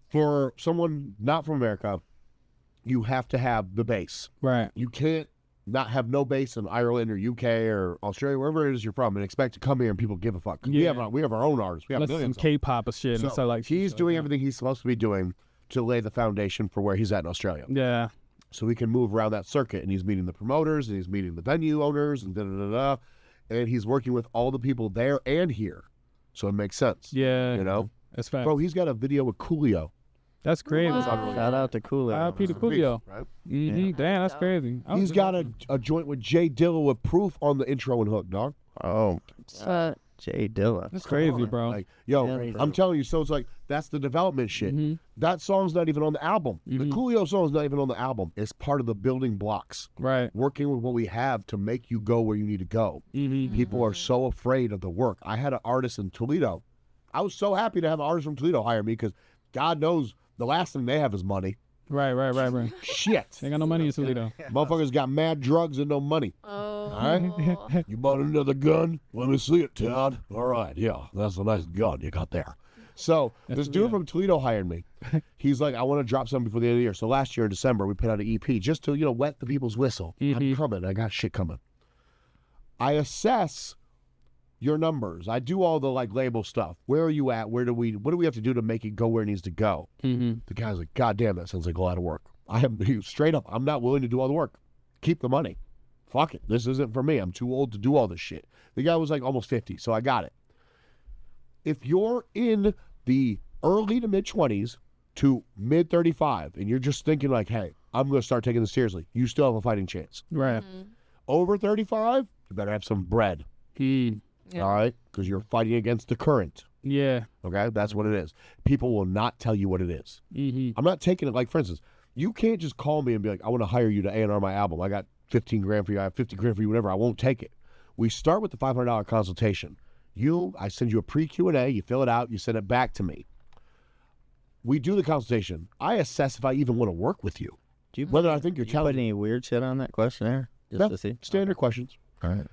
For someone not from America, you have to have the base. right? You can't not have no base in Ireland or UK or Australia, wherever it is you're from, and expect to come here and people give a fuck. 'Cause Yeah. we have our own artists. We have Let's some millions. K-pop or shit and So stuff like. he's shit doing like everything he's supposed to be doing to lay the foundation for where he's at in Australia. that. Yeah. So he can move around that circuit, and he's meeting the promoters, and he's meeting the venue owners, and da-da-da-da, and he's working with all the people there and here. So it makes sense. Yeah. You know? That's fact. Bro, he's got a video with Coolio. That's crazy. Wow. Shout out to Coolio. R.I.P. to Coolio. Right? Mm-hmm. Damn, that's crazy. I He's was- got a joint with Jay Dilla with Proof on the intro and hook, dog. Oh, Jay Dilla. That's crazy, bro. Like, yo, Yeah. I'm telling you, so it's like, that's the development shit. Mhm. That song's not even on the album. The Mhm. Coolio song's not even on the album. It's part of the building blocks. Right. Working with what we have to make you go where you need to go. Mm-hmm. People are so afraid of the work. I had an artist in Toledo. I was so happy to have an artist from Toledo hire me because God knows the last thing they have is money. Right. Shit. Ain't got no money in Toledo. Motherfuckers got mad drugs and no money. Oh. All right? You bought another gun? Let me see it, Todd. All right, yeah, that's a nice gun you got there. So this dude from Toledo hired me. He's like, I want to drop something before the end of the year. So last year in December, we put out an EP just to, wet the people's whistle. I'm coming. I got shit coming. I assess your numbers. I do all the label stuff. Where are you at? What do we have to do to make it go where it needs to go? Mm-hmm. The guy's like, God damn, that sounds like a lot of work. I am straight up. I'm not willing to do all the work. Keep the money. Fuck it. This isn't for me. I'm too old to do all this shit. The guy was like almost 50, so I got it. If you're in the early to mid 20s to mid 35 and you're just thinking like, hey, I'm going to start taking this seriously, you still have a fighting chance. Right. Over 35, you better have some bread. Mm. Yeah. All right? Because you're fighting against the current. Yeah. Okay? That's what it is. People will not tell you what it is. Mm-hmm. I'm not taking it like, for instance, you can't just call me and be like, I want to hire you to A&R my album. I got 15 grand for you. I have 50 grand for you, whatever. I won't take it. We start with the $500 consultation. I send you a pre-Q&A. You fill it out. You send it back to me. We do the consultation. I assess if I even want to work with you. Do you Whether I think you're put talented. any weird shit on that questionnaire just No, to see? standard questions. All right.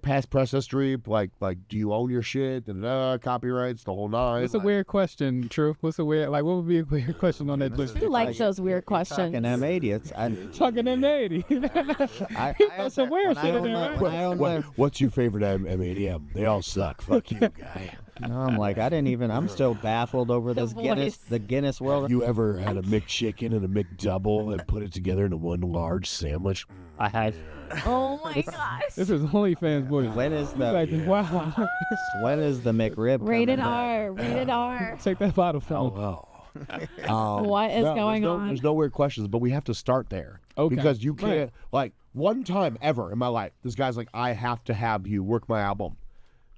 Past press history, like do you own your shit? Copyrights, the whole nine. What's a weird question, True? What's a weird, what would be a weird question on that list? He likes those weird questions. Talking M80, it's Talking M80. I That's some weird shit in there, right? What's your favorite M80M? They all suck. Fuck you, guy. No, I'm like, I'm still baffled over this voice. the Guinness World. You ever had a McChicken and a McDouble and put it together into one large sandwich? I had. Oh my gosh. This is OnlyFans boy. When is Like, the wow. when is the McRib? Rated coming back? R. Rated R. Take that bottle, fella. What is going on? There's no weird questions, but we have to start there. Okay. Because you can't, one time ever in my life, this guy's like, I have to have you work my album.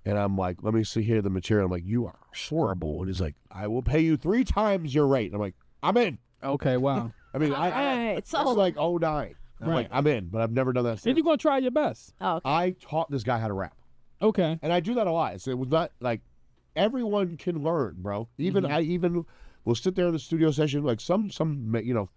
And I'm like, let me see here the material. I'm like, you are horrible. And he's like, I will pay you 3 times your rate. And I'm like, I'm in. Okay, wow. I mean, Alright, it's so like 09. I'm Right. like, I'm in, but I've never done that And since. you're going to try your best. oh, I taught this guy how to rap. Okay. And I do that a lot. So it was not like everyone can learn, bro. Even I will sit there in the studio session, like some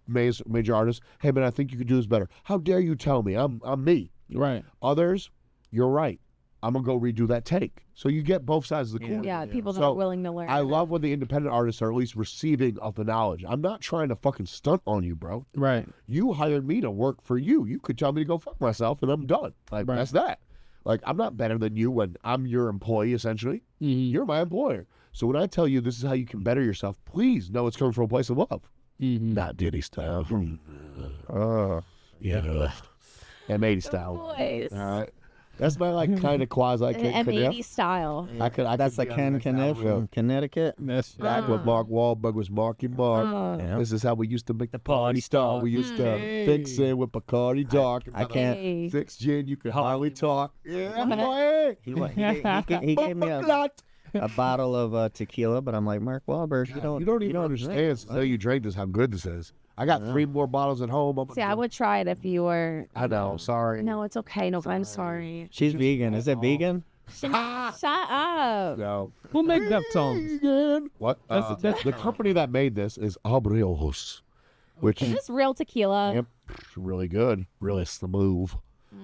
major artists. Hey man, I think you could do this better. How dare you tell me? I'm me. Right. Others, you're right. I'm gonna go redo that take. So you get both sides of the coin. yeah, people So, not willing to learn. I love when the independent artists are at least receiving of the knowledge. I'm not trying to fucking stunt on you, bro. Right. You hired me to work for you. You could tell me to go fuck myself and I'm done. Like Right. that's that. Like, I'm not better than you when I'm your employee, essentially. You're my employer. So when I tell you this is how you can better yourself, please know it's coming from a place of love. Not Diddy style. Oh, yeah. M80 style. Boys. All right. That's my, like, kind of quasi M80 style. That's like Ken Kniff from Connecticut. That's Back when Mark Wahlberg was Marky Mark. Yeah. This is how we used to make the party start. We used to fix it with Bacardi Dark. I can't. Hey. 6 gin, you could hardly talk. Yeah, boy. He gave me a bottle of tequila, but I'm like, Mark Wahlberg, you don't even understand. So you drank this, how good this is. I got 3 more bottles at home. See, I would try it if you were. I know. Sorry. No, it's okay. No, I'm sorry. She's vegan. Is it vegan? Shut up. No. Who make Deftones? What? That's- The company that made this is Abriojos, which Is is this real tequila? really good, really smooth.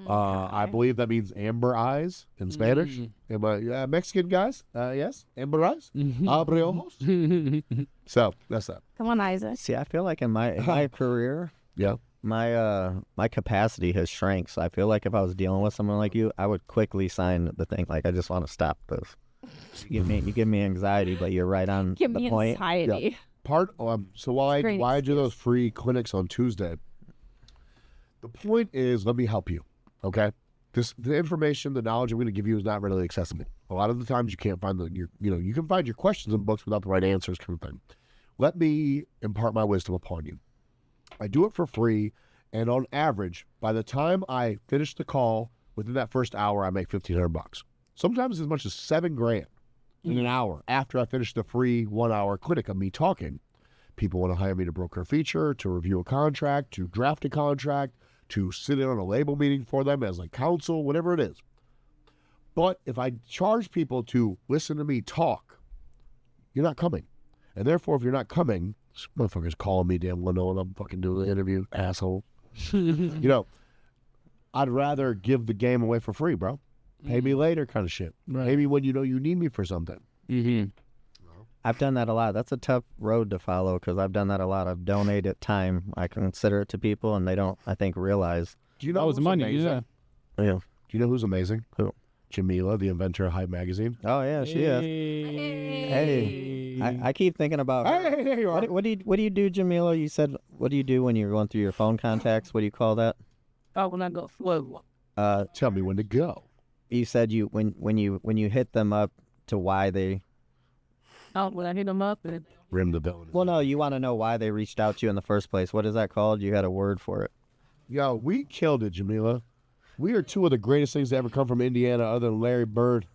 I believe that means amber eyes in Spanish. Am I Mexican guys? Yes, amber eyes. Abriojos. So that's that. Come on, Isaac. See, I feel like in my career, Yeah. my capacity has shrank. So I feel like if I was dealing with someone like you, I would quickly sign the thing. Like, I just want to stop this. You give me anxiety, but you're right on Give the me point. anxiety. So while Great I do those free clinics on Tuesday, the point is, let me help you. Okay, the information, the knowledge I'm going to give you is not readily accessible. A lot of the times you can't find you can find your questions in books without the right answers, kind of thing. Let me impart my wisdom upon you. I do it for free, and on average, by the time I finish the call, within that first hour, I make $1,500. Sometimes as much as $7,000 in an hour after I finish the free 1-hour clinic of me talking. People want to hire me to broker a feature, to review a contract, to draft a contract, to sit in on a label meeting for them as like counsel, whatever it is. But if I charge people to listen to me talk, you're not coming. And therefore, if you're not coming, this motherfucker's calling me damn Leno and I'm fucking doing the interview, asshole. I'd rather give the game away for free, bro. Pay me later kind of shit. Right. Maybe when you know you need me for something. I've done that a lot. That's a tough road to follow because I've done that a lot. I've donated time. I consider it to people, and they don't, I think, realize. Do you know That was who's money. amazing? Yeah. Yeah. Do you know who's amazing? Who? Jamila, the inventor of Hype Magazine. Oh yeah, she is. Hey, I keep thinking about her. Hey, there you are. What do you do, Jamila? You said, what do you do when you're going through your phone contacts? What do you call that? Oh, when I go flow. Tell me when to go. You said when you hit them up to why they. Oh, when I hit them up and Rim the villain. Well, no, you want to know why they reached out to you in the first place. What is that called? You had a word for it. Yo, we killed it, Jamila. We are 2 of the greatest things to ever come from Indiana other than Larry Bird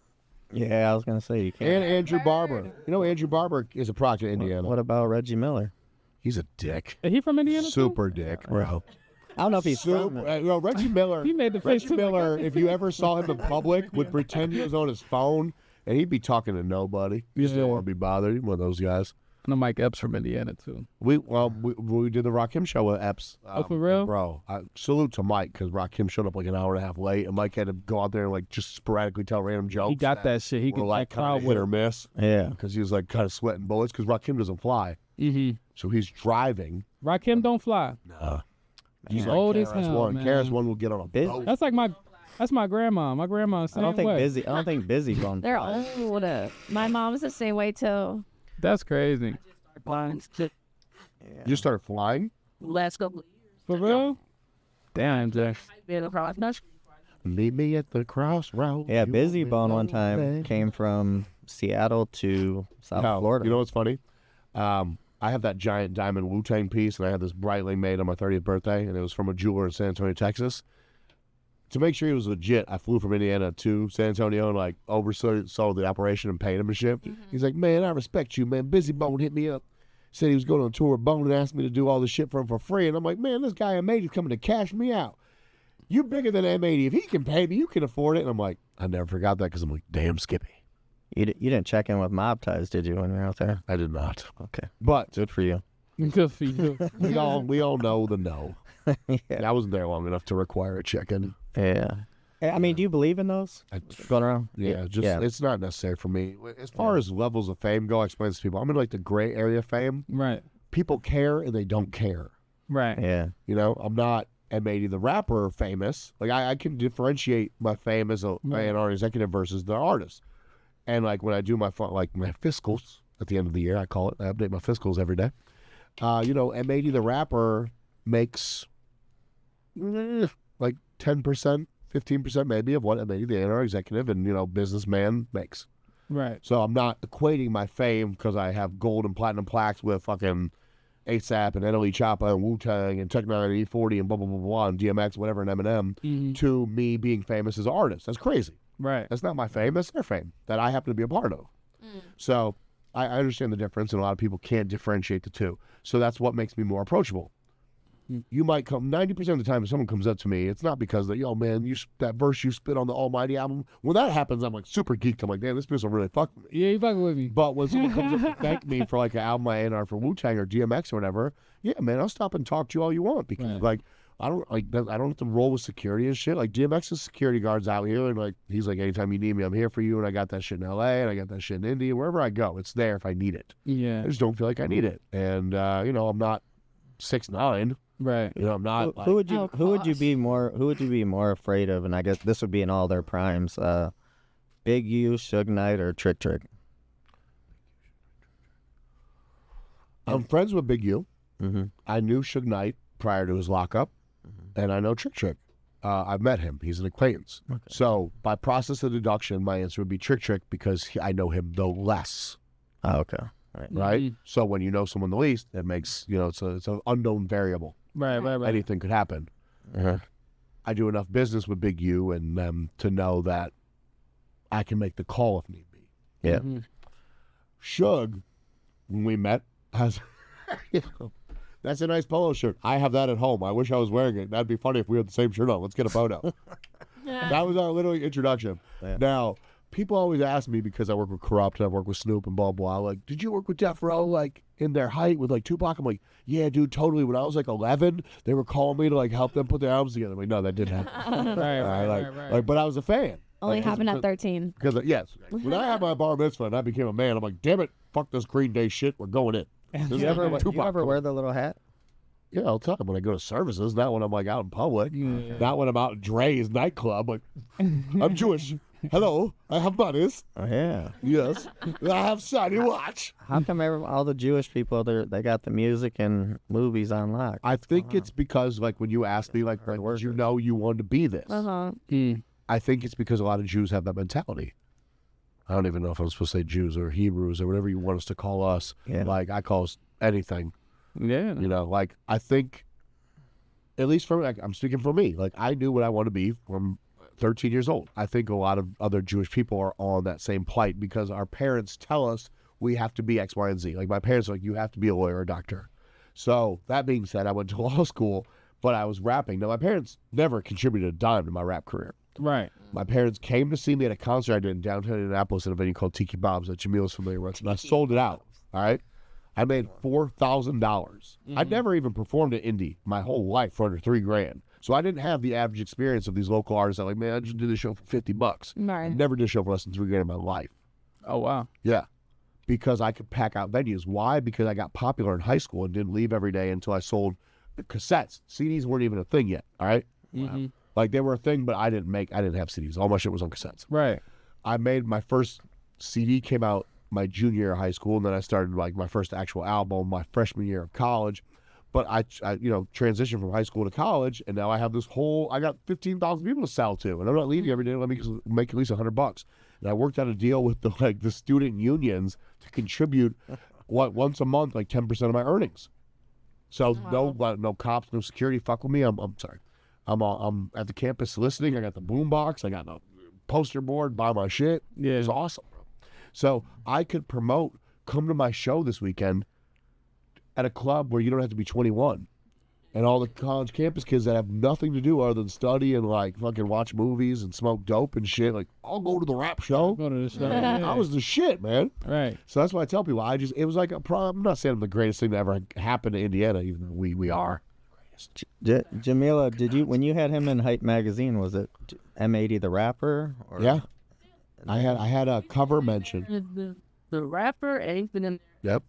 Yeah, I was gonna say you can't. and Andrew Barber. You know, Andrew Barber is a product of Indiana. What about Reggie Miller? He's a dick. Is he from Indiana? too? Super dick, bro. I don't know if he's from Super, it. Reggie Miller. He made the face Reggie look like Miller, if you ever saw him in public, would pretend he was on his phone and he'd be talking to nobody. He just didn't want to be bothered. He's one of those guys. I know Mike Epps from Indiana too. We did the Rakim show with Epps. Oh, for real? Bro, salute to Mike because Rakim showed up like an hour and a half late, and Mike had to go out there and like just sporadically tell random jokes. He got that shit. He were could like that crowd kind of hit with. or miss Yeah. because he was like kind of sweating bullets because Rakim doesn't fly, Mm-hmm. so he's driving. Rakim don't fly. He's Man. like Old as KRS hell, One. man. KRS One will get on a Biz- boat. That's like that's my grandma. My grandma I same don't think way. I don't think Busy Bone. They're old. My mom's the same way too. That's crazy. flying to You started flying. last couple of For real? Damn, Jay. years been across country. Meet me at the crossroads. Yeah, You Busy will Bone one know time that. came from Seattle to South No, Florida. You know what's funny? I have that giant diamond Wu-Tang piece, and I had this Breitling made on my 30th birthday, and it was from a jeweler in San Antonio, Texas. To make sure he was legit, I flew from Indiana to San Antonio and like oversaw the operation and paid him and shit. He's like, "Man, I respect you, man. Busy Bone hit me up. Said he was going on tour with Bone and asked me to do all this shit for him for free." And I'm like, "Man, this guy M80 is coming to cash me out. You bigger than M80. If he can pay me, you can afford it." And I'm like, I never forgot that because I'm like, damn, Skippy. You didn't check in with Mob Ties, did you, when you were out there? I did not. Okay, But good for you. Good for you. we all know the no. Yeah. And I wasn't there long enough to require a check-in. Yeah. I mean, do you believe in those going around? It's not necessary for me. As far as levels of fame go, I explain this to people. I'm in like the gray area of fame. Right. People care and they don't care. Right. Yeah. You know, I'm not M80 the rapper famous. Like I can differentiate my fame as a A&R executive versus the artist. And like when I do my fiscals at the end of the year, I call it. I update my fiscals every day. M80 the rapper makes like 10%, 15% maybe of what M80 the A&R executive and businessman makes. Right. So I'm not equating my fame because I have gold and platinum plaques with fucking ASAP and NLE Choppa and Wu-Tang and Tech Nine and E40 and blah, blah, blah, blah, and DMX, whatever, and Eminem to me being famous as an artist. That's crazy. Right. That's not my fame. That's their fame that I happen to be a part of. So I understand the difference, and a lot of people can't differentiate the two. So that's what makes me more approachable. You might come 90% of the time if someone comes up to me, it's not because that, yo, man, that verse you spit on the Almighty album. When that happens, I'm like super geeked. I'm like, damn, this bitch will really fuck with me. Yeah, you fucking with me. But when someone comes up to thank me for like an album I A&R for Wu-Tang or DMX or whatever, yeah, man, I'll stop and talk to you all you want because like I don't have to roll with security and shit. Like DMX's security guards out here, and like he's like, anytime you need me, I'm here for you. And I got that shit in LA, and I got that shit in India. Wherever I go, it's there if I need it. Yeah. I just don't feel like I need it, and I'm not 6'9". Right. I'm not. Who would you be more afraid of? And I guess this would be in all their primes. Big U, Suge Knight, or Trick Trick. I'm friends with Big U. Mm-hmm. I knew Suge Knight prior to his lockup, and I know Trick Trick. I've met him. He's an acquaintance. Okay. So by process of deduction, my answer would be Trick Trick because I know him the less. Oh, okay. Right. So when you know someone the least, it makes it's an unknown variable. Right. Anything could happen. I do enough business with Big U and them to know that I can make the call if need be. Yeah. Suge, when we met, has that's a nice polo shirt. I have that at home. I wish I was wearing it. That'd be funny if we had the same shirt on. Let's get a photo. That was our literally introduction. Yeah. Now, people always ask me because I work with Corrupt and I've worked with Snoop and blah, blah, like, did you work with Death Row, like, in their height with, like, Tupac? I'm like, yeah, dude, totally. When I was, like, 11, they were calling me to, like, help them put their albums together. I'm like, no, that didn't happen. Right. But I was a fan. Only happened at 13. Because, yes, when I had my bar mitzvah and I became a man, I'm like, damn it, fuck this Green Day shit. We're going in. You ever wear the little hat? Yeah, all the time when I go to services, not when I'm like out in public, not when I'm out at Dre's nightclub. Like, I'm Jewish. Hello, I have buddies. Oh yeah. Yes, I have shiny watch. How come all the Jewish people they got the music and movies on lock? I think it's because like when you asked me like, did you know you wanted to be this? I think it's because a lot of Jews have that mentality. I don't even know if I'm supposed to say Jews or Hebrews or whatever you want us to call us. Yeah. Like I call us anything. Yeah. Like I think, at least for I'm speaking for me. Like I knew what I wanted to be from 13 years old. I think a lot of other Jewish people are on that same plight because our parents tell us we have to be X, Y, and Z. Like my parents are like, you have to be a lawyer or a doctor. So that being said, I went to law school, but I was rapping. Now my parents never contributed a dime to my rap career. Right. My parents came to see me at a concert I did in downtown Indianapolis at a venue called Tiki Bob's that Jamil's familiar with, and I sold it out. All right. I made $4,000. I'd never even performed at Indy my whole life for under $3,000. So I didn't have the average experience of these local artists that like, man, I just did this show for $50. Right. Never did a show for less than $3,000 in my life. Oh wow. Yeah. Because I could pack out venues. Why? Because I got popular in high school and didn't leave every day until I sold cassettes. CDs weren't even a thing yet. All right. Like they were a thing, but I didn't have CDs. All my shit was on cassettes. Right. I made my first CD came out my junior year of high school, and then I started like my first actual album my freshman year of college. But I transitioned from high school to college, and now I have I got 15,000 people to sell to, and I'm not leaving every day. Let me make at least $100. And I worked out a deal with the student unions to contribute once a month, like 10% of my earnings. So no cops, no security fuck with me. I'm sorry. I'm at the campus listening. I got the boom box. I got the poster board. Buy my shit. Yeah. It's awesome, bro. So I could promote, come to my show this weekend at a club where you don't have to be 21. And all the college campus kids that have nothing to do other than study and like fucking watch movies and smoke dope and shit. Like, I'll go to the rap show. Go to the show. I was the shit, man. Right. So that's why I tell people, it was like I'm not saying I'm the greatest thing that ever happened to Indiana, even though we are. Jamila, when you had him in Hype magazine, was it M80 the rapper? Or? Yeah. I had a cover mention. The rapper ain't been in. Yep.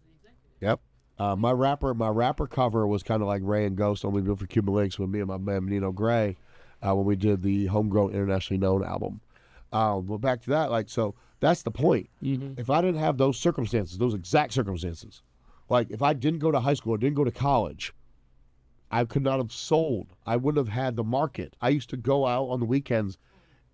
My rapper cover was kind of like Ray and Ghost, only built for Cuban Links with me and my man Nino Gray when we did the Homegrown Internationally Known album. But back to that, like, so that's the point. If I didn't have those circumstances, those exact circumstances, like if I didn't go to high school or didn't go to college, I could not have sold. I wouldn't have had the market. I used to go out on the weekends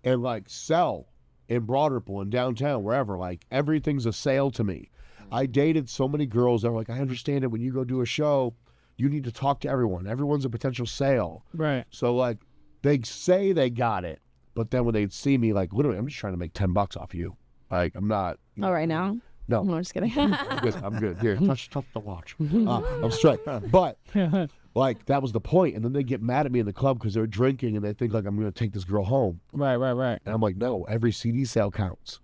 and like sell in Broad Ripple and downtown, wherever. Like everything's a sale to me. I dated so many girls that were like, I understand it. When you go do a show, you need to talk to everyone. Everyone's a potential sale. Right. So like they say they got it, but then when they see me, like literally, I'm just trying to make $10 off you. Like I'm not. Oh, right now? No. No, I'm just kidding. I'm good. Here, touch the watch. I'm straight. But like that was the point. And then they get mad at me in the club because they're drinking and they think like I'm going to take this girl home. Right. And I'm like, no, every CD sale counts.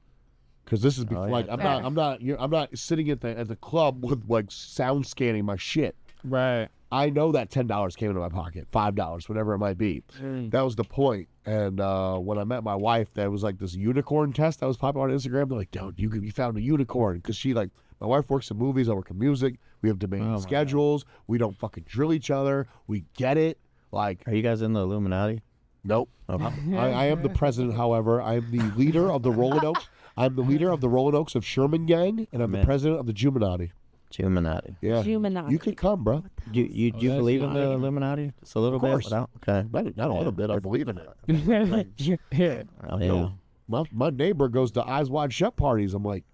Because this is before, like I'm not sitting at the club with like sound scanning my shit. Right. I know that $10 came into my pocket, $5, whatever it might be. That was the point. And when I met my wife, there was like this unicorn test that was popular on Instagram. They're like, dude, you found a unicorn. Because she like, my wife works in movies, I work in music. We have demanding schedules. We don't fucking drill each other. We get it. Like, Are you guys in the Illuminati? Nope. I am the president, however. I am the leader of the Rolling Oaks. I'm the leader of the Rolling Oaks of Sherman Gang, and I'm the president of the Juminati. Illuminati. Yeah. Juminati. You can come, bro. Do you believe in the Illuminati? Just a little bit? course. Without? Okay. Not a little bit. I believe in it. Yeah. Oh, yeah. My neighbor goes to Eyes Wide Shut parties. I'm like,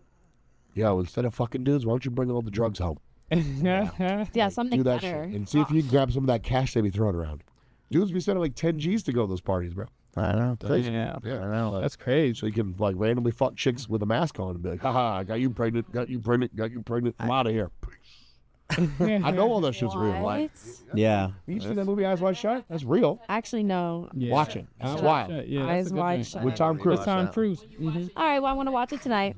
yo, instead of fucking dudes, why don't you bring all the drugs home? Yeah, something Do that better. shit. And see if you can grab some of that cash they be throwing around. Dudes be spending like 10 G's to go to those parties, bro. I know. Yeah. I know. That's crazy. So you can like randomly fuck chicks with a mask on and be like, haha, I got you pregnant. I'm out of here. I know all that shit's real. Like, Yeah. you seen that movie Eyes Wide Shut? That's real. Actually, no. Yeah. Watch it. It's wild. Yeah, that's Eyes a good wide thing. shut. With Tom Cruise. With Tom Cruise. All right, well, I want to watch it tonight.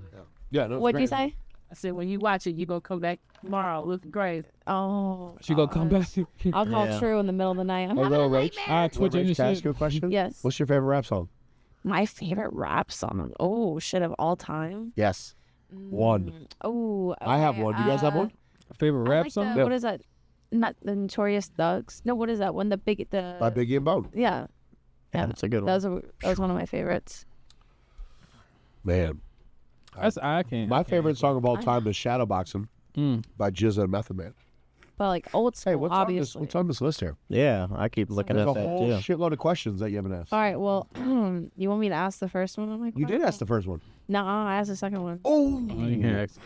Yeah, no, it's What'd you great. say? I said, when you watch it, you going to come back tomorrow looking great. Oh. She gonna come back. I'll call Yeah. True in the middle of the night. I'm Hey, having a little Rach. nightmare. Twitch Rach, and can I ask shit. you a question? Yes. What's your favorite rap song? My favorite rap song. Oh, shit, of all time. Yes. One. Oh. I have okay, one. Do you guys have one? Favorite I rap like song? the, what is that? Not the Notorious Thugs. No, what is that one? By Biggie and Bone. Yeah. Yeah, that's a good That one. was one of my favorites. Man. That's I can't. My favorite song of all time is Shadowboxing by Jizza and Method Man. But like old school, Hey, what's obviously. on this list here? Yeah, I keep looking There's at a that whole too. shitload of questions that you haven't asked. All right, well, you want me to ask the first one? I'm like, You did ask the first one. No, I asked the second one. Oh, you can ask.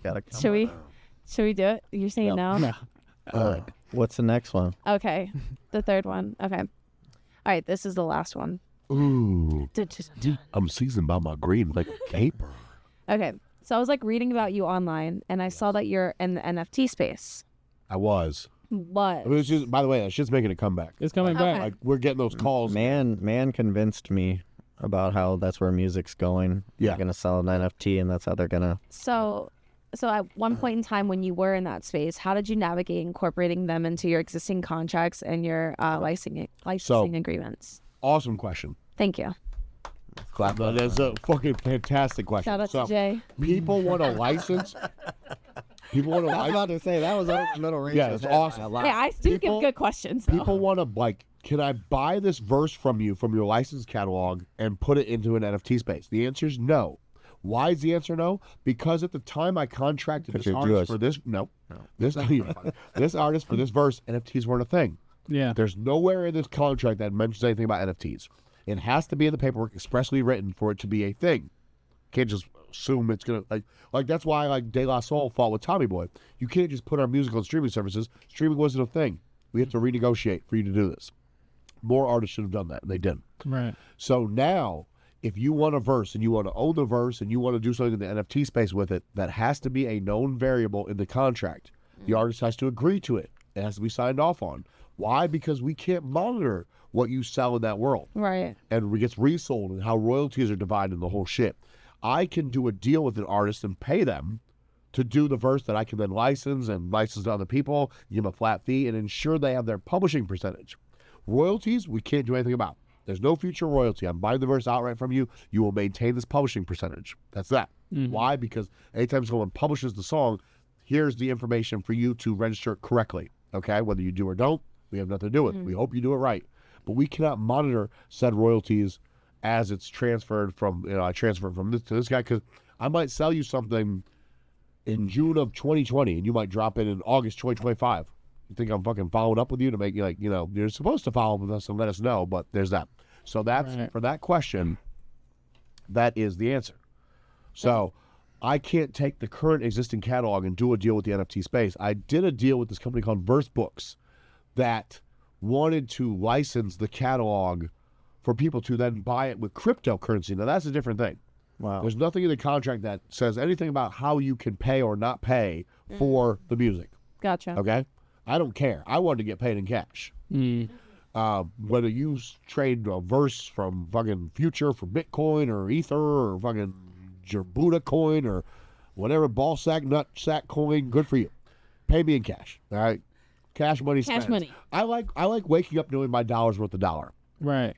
Gotta come. Should we do it? You're saying no? What's the next one? Okay. The third one. Okay. All right, this is the last one. Ooh. I'm seasoned by my green like paper. Okay. So I was like reading about you online and I saw that you're in the NFT space. I was. What? I mean, it's just, by the way, that shit's making a comeback. It's coming Okay. back. Like, we're getting those calls. Man convinced me about how that's where music's going. Yeah. They're gonna sell an NFT, and that's how they're gonna. So at one point in time when you were in that space, how did you navigate incorporating them into your existing contracts and your licensing agreements? Awesome question. Thank you. Clap. That's a fucking fantastic question. Shout out So, to Jay. people want a license. People want a license. to say that was over Middle Reach. Yeah, it's awesome. Hey, I do People- give good questions though. People want to, like, can I buy this verse from you from your license catalog and put it into an NFT space? The answer is no. Why is the answer no? Because at the time I contracted this you're artist Jewish. for this, this artist for this verse, NFTs weren't a thing. Yeah. There's nowhere in this contract that mentions anything about NFTs. It has to be in the paperwork expressly written for it to be a thing. Can't just assume it's gonna like that's why like De La Soul fought with Tommy Boy. You can't just put our music on streaming services. Streaming wasn't a thing. We have to renegotiate for you to do this. More artists should have done that, and they didn't. Right. So now, if you want a verse and you want to own the verse and you want to do something in the NFT space with it, that has to be a known variable in the contract. The artist has to agree to it. It has to be signed off on. Why? Because we can't monitor what you sell in that world. Right. And it gets resold and how royalties are divided and the whole shit. I can do a deal with an artist and pay them to do the verse that I can then license and license to other people, give them a flat fee, and ensure they have their publishing percentage. Royalties, we can't do anything about. There's no future royalty. I'm buying the verse outright from you. You will maintain this publishing percentage. That's that. Why? Because anytime someone publishes the song, here's the information for you to register it correctly. Okay, whether you do or don't, we have nothing to do with it. We hope you do it right. But we cannot monitor said royalties as it's transferred from, I transfer from this to this guy, because I might sell you something in June of 2020, and you might drop it in August 2025. You think I'm fucking following up with you to make you like, you're supposed to follow up with us and let us know, but there's that. So that's, for that question, that is the answer. So I can't take the current existing catalog and do a deal with the NFT space. I did a deal with this company called Verse Books that wanted to license the catalog for people to then buy it with cryptocurrency. Now, that's a different thing. Wow. There's nothing in the contract that says anything about how you can pay or not pay for the music. Gotcha. Okay? I don't care. I wanted to get paid in cash. Whether you trade a verse from fucking Future for Bitcoin or Ether or fucking your Buddha coin or whatever ball sack, nut sack coin, good for you. Pay me in cash. All right? Cash money spent. Cash money. I like waking up knowing my dollar's worth a dollar. Right.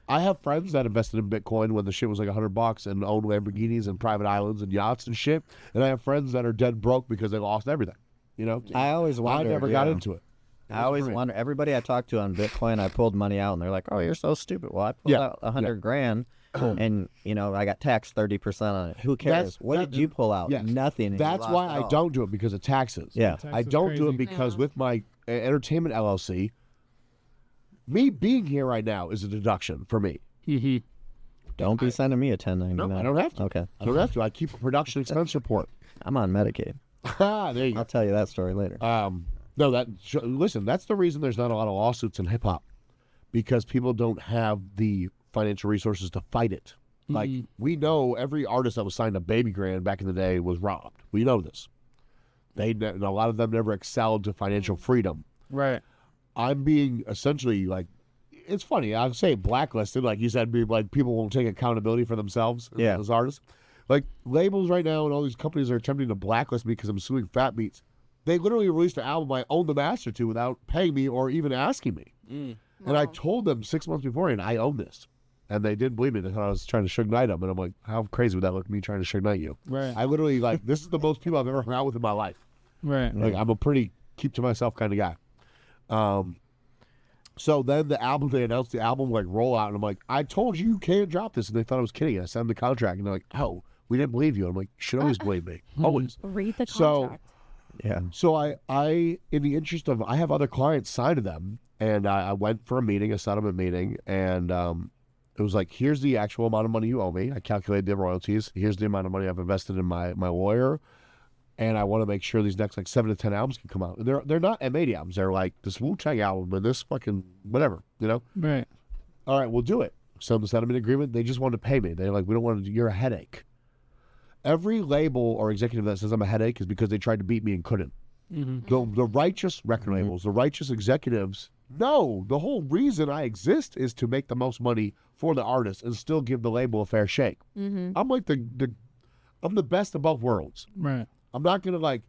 I have friends that invested in Bitcoin when the shit was like $100 and owned Lamborghinis and private islands and yachts and shit. And I have friends that are dead broke because they lost everything. I always wondered. I never got into it. I always wonder. Everybody I talked to on Bitcoin, I pulled money out, and they're like, "Oh, you're so stupid." Well, I pulled out $100,000, and I got taxed 30% on it. Who cares? What did you pull out? Yes. Nothing. and you That's lost why it I all. don't do it, because of taxes. Yeah. I don't do it because with my entertainment LLC, me being here right now is a deduction for me. Don't be sending me a 1099. No, I don't have to. Okay. I don't have to. I keep a production expense report. I'm on Medicaid. There you I'll go. tell you that story later. No, listen, that's the reason there's not a lot of lawsuits in hip hop, because people don't have the financial resources to fight it. Like, we know every artist that was signed to Baby Grand back in the day was robbed. We know this. And a lot of them never excelled to financial freedom. Right. I'm being essentially like, it's funny, I'll say blacklisted, like you said, like people won't take accountability for themselves as artists. Like labels right now and all these companies are attempting to blacklist me because I'm suing Fat Beats. They literally released an album I own the master to without paying me or even asking me. And I told them 6 months beforehand, I own this. And they didn't believe me. They thought I was trying to Suge Knight them. And I'm like, how crazy would that look, me trying to Suge Knight you? Right. I literally, like, this is the most people I've ever hung out with in my life. Right. Like, I'm a pretty keep to myself kind of guy. So then the album, they announced the album, like, rollout. And I'm like, I told you can't drop this. And they thought I was kidding. I signed the contract. And they're like, oh, we didn't believe you. I'm like, you should always believe me. Always. Read the So- contract. Yeah. So I, in the interest of, I have other clients signed to them, and I went for a meeting, a settlement meeting, and it was like, here's the actual amount of money you owe me. I calculated the royalties. Here's the amount of money I've invested in my lawyer, and I want to make sure these next like 7 to 10 albums can come out. And they're not M80 albums. They're like this Wu-Tang album and this fucking whatever, Right. All right, we'll do it. So the settlement agreement, they just wanted to pay me. They're like, we don't want to. You're a headache. Every label or executive that says I'm a headache is because they tried to beat me and couldn't. The righteous record labels, the righteous executives, no, the whole reason I exist is to make the most money for the artist and still give the label a fair shake. I'm like I'm the best of both worlds. Right. I'm not gonna like,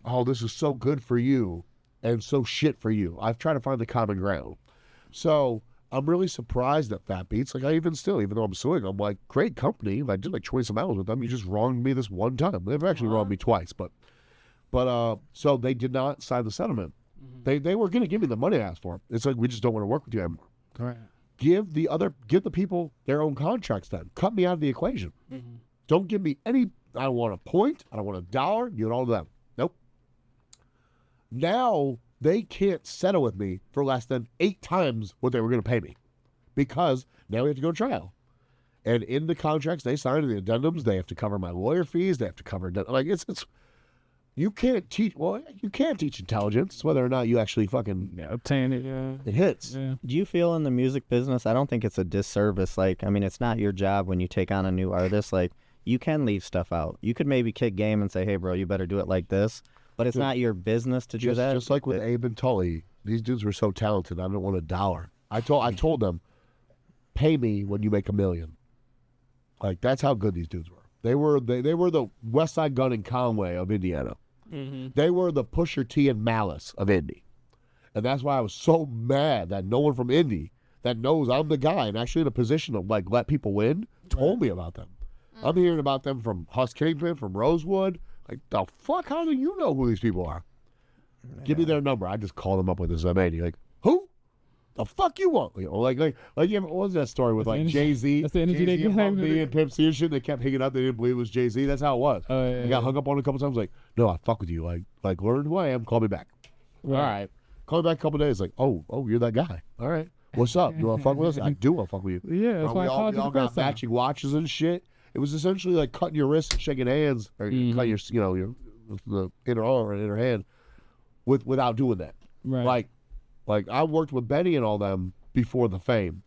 oh, this is so good for you and so shit for you. I've tried to find the common ground. So I'm really surprised at Fat Beats. Like, even though I'm suing, I'm like, great company. I did like 20 some hours with them. You just wronged me this one time. They've actually wronged me twice, but so they did not sign the settlement. They were going to give me the money I asked for. It's like, we just don't want to work with you anymore. Right. Give the people their own contracts then. Cut me out of the equation. Don't give me any, I don't want a point. I don't want $1. Give it all to them. Nope. Now they can't settle with me for less than 8 times what they were going to pay me, because now we have to go to trial. And in the contracts they signed, in the addendums, they have to cover my lawyer fees. They have to cover, like, it's you can't teach. Well, you can't teach intelligence. It's whether or not you actually fucking Obtain it. Yeah. it hits. Yeah. Do you feel in the music business, I don't think it's a disservice. Like, I mean, it's not your job when you take on a new artist. Like, you can leave stuff out. You could maybe kick game and say, hey, bro, you better do it like this. But it's not your business to do that. Just like with Abe and Tully, these dudes were so talented. I don't want $1. I told them, pay me when you make $1 million. Like, that's how good these dudes were. They were the West Side Gun and Conway of Indiana. They were the Pusher T and Malice of Indy. And that's why I was so mad that no one from Indy that knows I'm the guy and actually in a position to like let people win told me about them. I'm hearing about them from Huss Kingpin, from Rosewood. Like, the fuck? How do you know who these people are? Give me their number. I just call them up with this M80. Like, who? The fuck you want? Like what was that story with like Jay-Z? That's the energy they Jay-Z get. and me and Pimp C and shit. They kept hanging up. They didn't believe it was Jay-Z. That's how it was. I got hung up on it a couple times. Like, no, I fuck with you. Like learn who I am. Call me back. All right. Call me back a couple days. Like, oh, you're that guy. All right. What's up? You want to fuck with us? I do want to fuck with you. Yeah, that's why I called we you all the got first time. matching watches and shit. It was essentially like cutting your wrist and shaking hands, or cutting your the inner arm or inner hand, without doing that. Right. Like I worked with Benny and all them before the fame,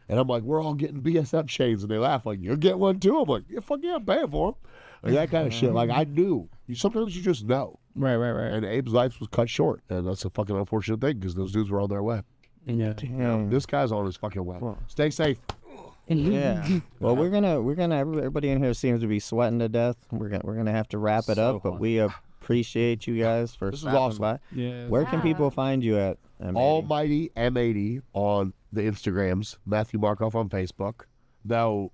and I'm like, we're all getting BSF chains, and they laugh like, you're getting one too. I'm like, yeah, fuck yeah, I'm paying for them. Like that kind of shit. Like I knew. Sometimes you just know. Right. And Abe's life was cut short, and that's a fucking unfortunate thing because those dudes were on their way. Yeah. This guy's on his fucking way. Stay safe. Yeah. Well, we're gonna. Everybody in here seems to be sweating to death. We're gonna have to wrap it up, but we appreciate you guys for This is stopping awesome. by. Yeah. Where can people find you at? M80? Almighty M80 on the Instagrams. Matthew Markoff on Facebook. Now,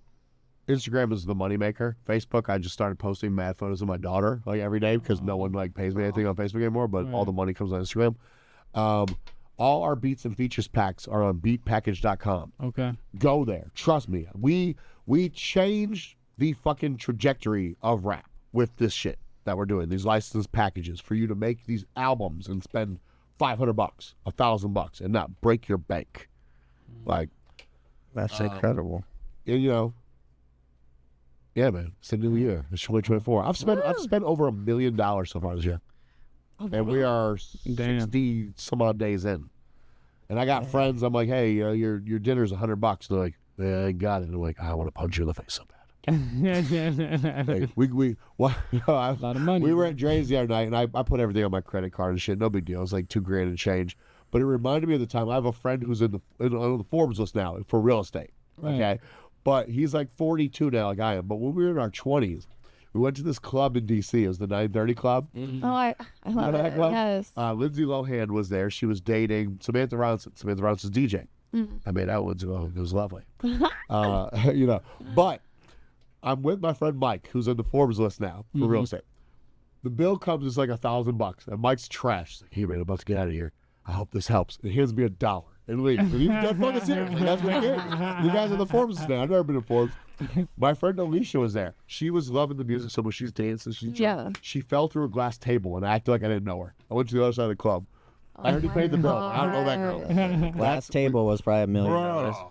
Instagram is the moneymaker. Facebook, I just started posting mad photos of my daughter like every day because no one like pays me anything on Facebook anymore. But all the money comes on Instagram. All our beats and features packs are on beatpackage.com. Okay. Go there. Trust me. We changed the fucking trajectory of rap with this shit that we're doing. These licensed packages for you to make these albums and spend $500, $1,000, and not break your bank. Like, That's incredible. and, yeah, man. It's a new year. It's 2024. I've spent over $1 million so far this year. And we are 60 some odd days in. And I got friends. I'm like, hey, your dinner's $100. They're like, yeah, I got it. And I'm like, I want to punch you in the face so bad. Like, A lot of money. we were at Dre's the other night, and I put everything on my credit card and shit. No big deal. It's like $2,000 and change. But it reminded me of the time. I have a friend who's on the Forbes list now for real estate. Right. Okay, but he's like 42 now, like I am. But when we were in our 20s, we went to this club in D.C. It was the 930 Club. Oh, I love that it. club? Yes. Lindsay Lohan was there. She was dating Samantha Ronson. Samantha Ronson's DJ. I made out with her. It was lovely. But I'm with my friend Mike, who's on the Forbes list now for real estate. The bill comes, it's like $1,000, and Mike's trash. He's like, hey, man, I'm about to get out of here. I hope this helps. And he hands me $1 and leaves. And he's dead fucking serious. Like, that's what he did. You guys are the Forbes now. I've never been to Forbes. My friend Alicia was there. She was loving the music so much. She's dancing. She fell through a glass table, and I acted like I didn't know her. I went to the other side of the club. I already paid the bill. I don't know that girl. Last table was probably $1 million. Bro.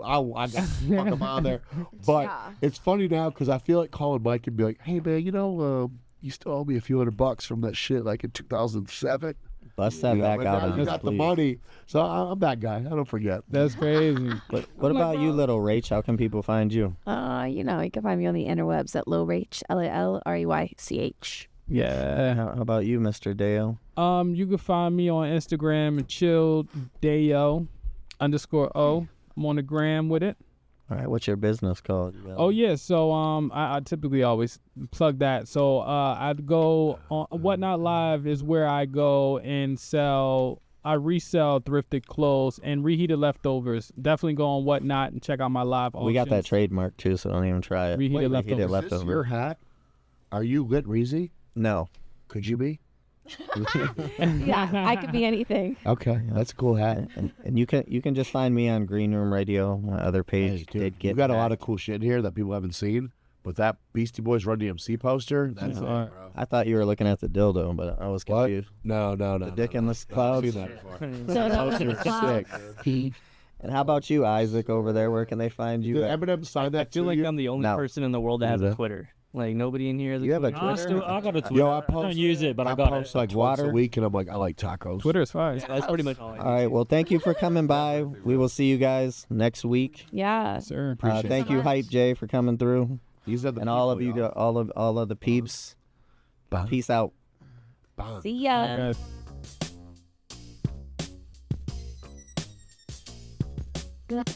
I got fuck him out there. But it's funny now because I feel like calling Mike and be like, hey, man, you still owe me a few $100 from that shit like in 2007. Bust that back but out now on you us, got the please. money. So I'm that guy. I don't forget. That's crazy. But what about you, little Rach? How can people find you? You can find me on the interwebs at Lowrach, LALREYCH. Yeah. How about you, Mr. Dale? You can find me on Instagram at chilldeo_o. I'm on the gram with it. All right, what's your business called? Oh yeah, so I typically always plug that. So I'd go on Whatnot Live is where I go and I resell thrifted clothes and reheated leftovers. Definitely go on Whatnot and check out my live auctions. We got that trademark too, so don't even try it. Reheated leftovers. Is this your hat? Are you Lit Reezy? No. Could you be? Yeah, I could be anything. Okay, that's a cool hat. And you can just find me on Green Room Radio. My other page did get You got a lot hacked. of cool shit in here that people haven't seen. But that Beastie Boys Run DMC poster, that's it, bro. I thought you were looking at the dildo, but I was What? confused. No. The dick in the I've clouds. seen that before. So Poster sick. And how about you, Isaac, over there? Where can they find you? Did at? Eminem sign that I feel to like you? I'm the only No. person in the world that has Yeah. a Twitter. Like nobody in here has a You have a Twitter. Twitter? I got a Twitter. Yo, I I don't post- use it, but I I got post it. like once a Twitter? week, and I'm like, I like tacos. Twitter is fine. That's pretty much all I do. All right. Well, thank you for coming by. We will see you guys next week. Yeah. Sir. Thank you, Hype J, for coming through, These are the and all of people, you, y'all. all of the peeps. Bye. Peace out. Bye. See ya. Guys. Good.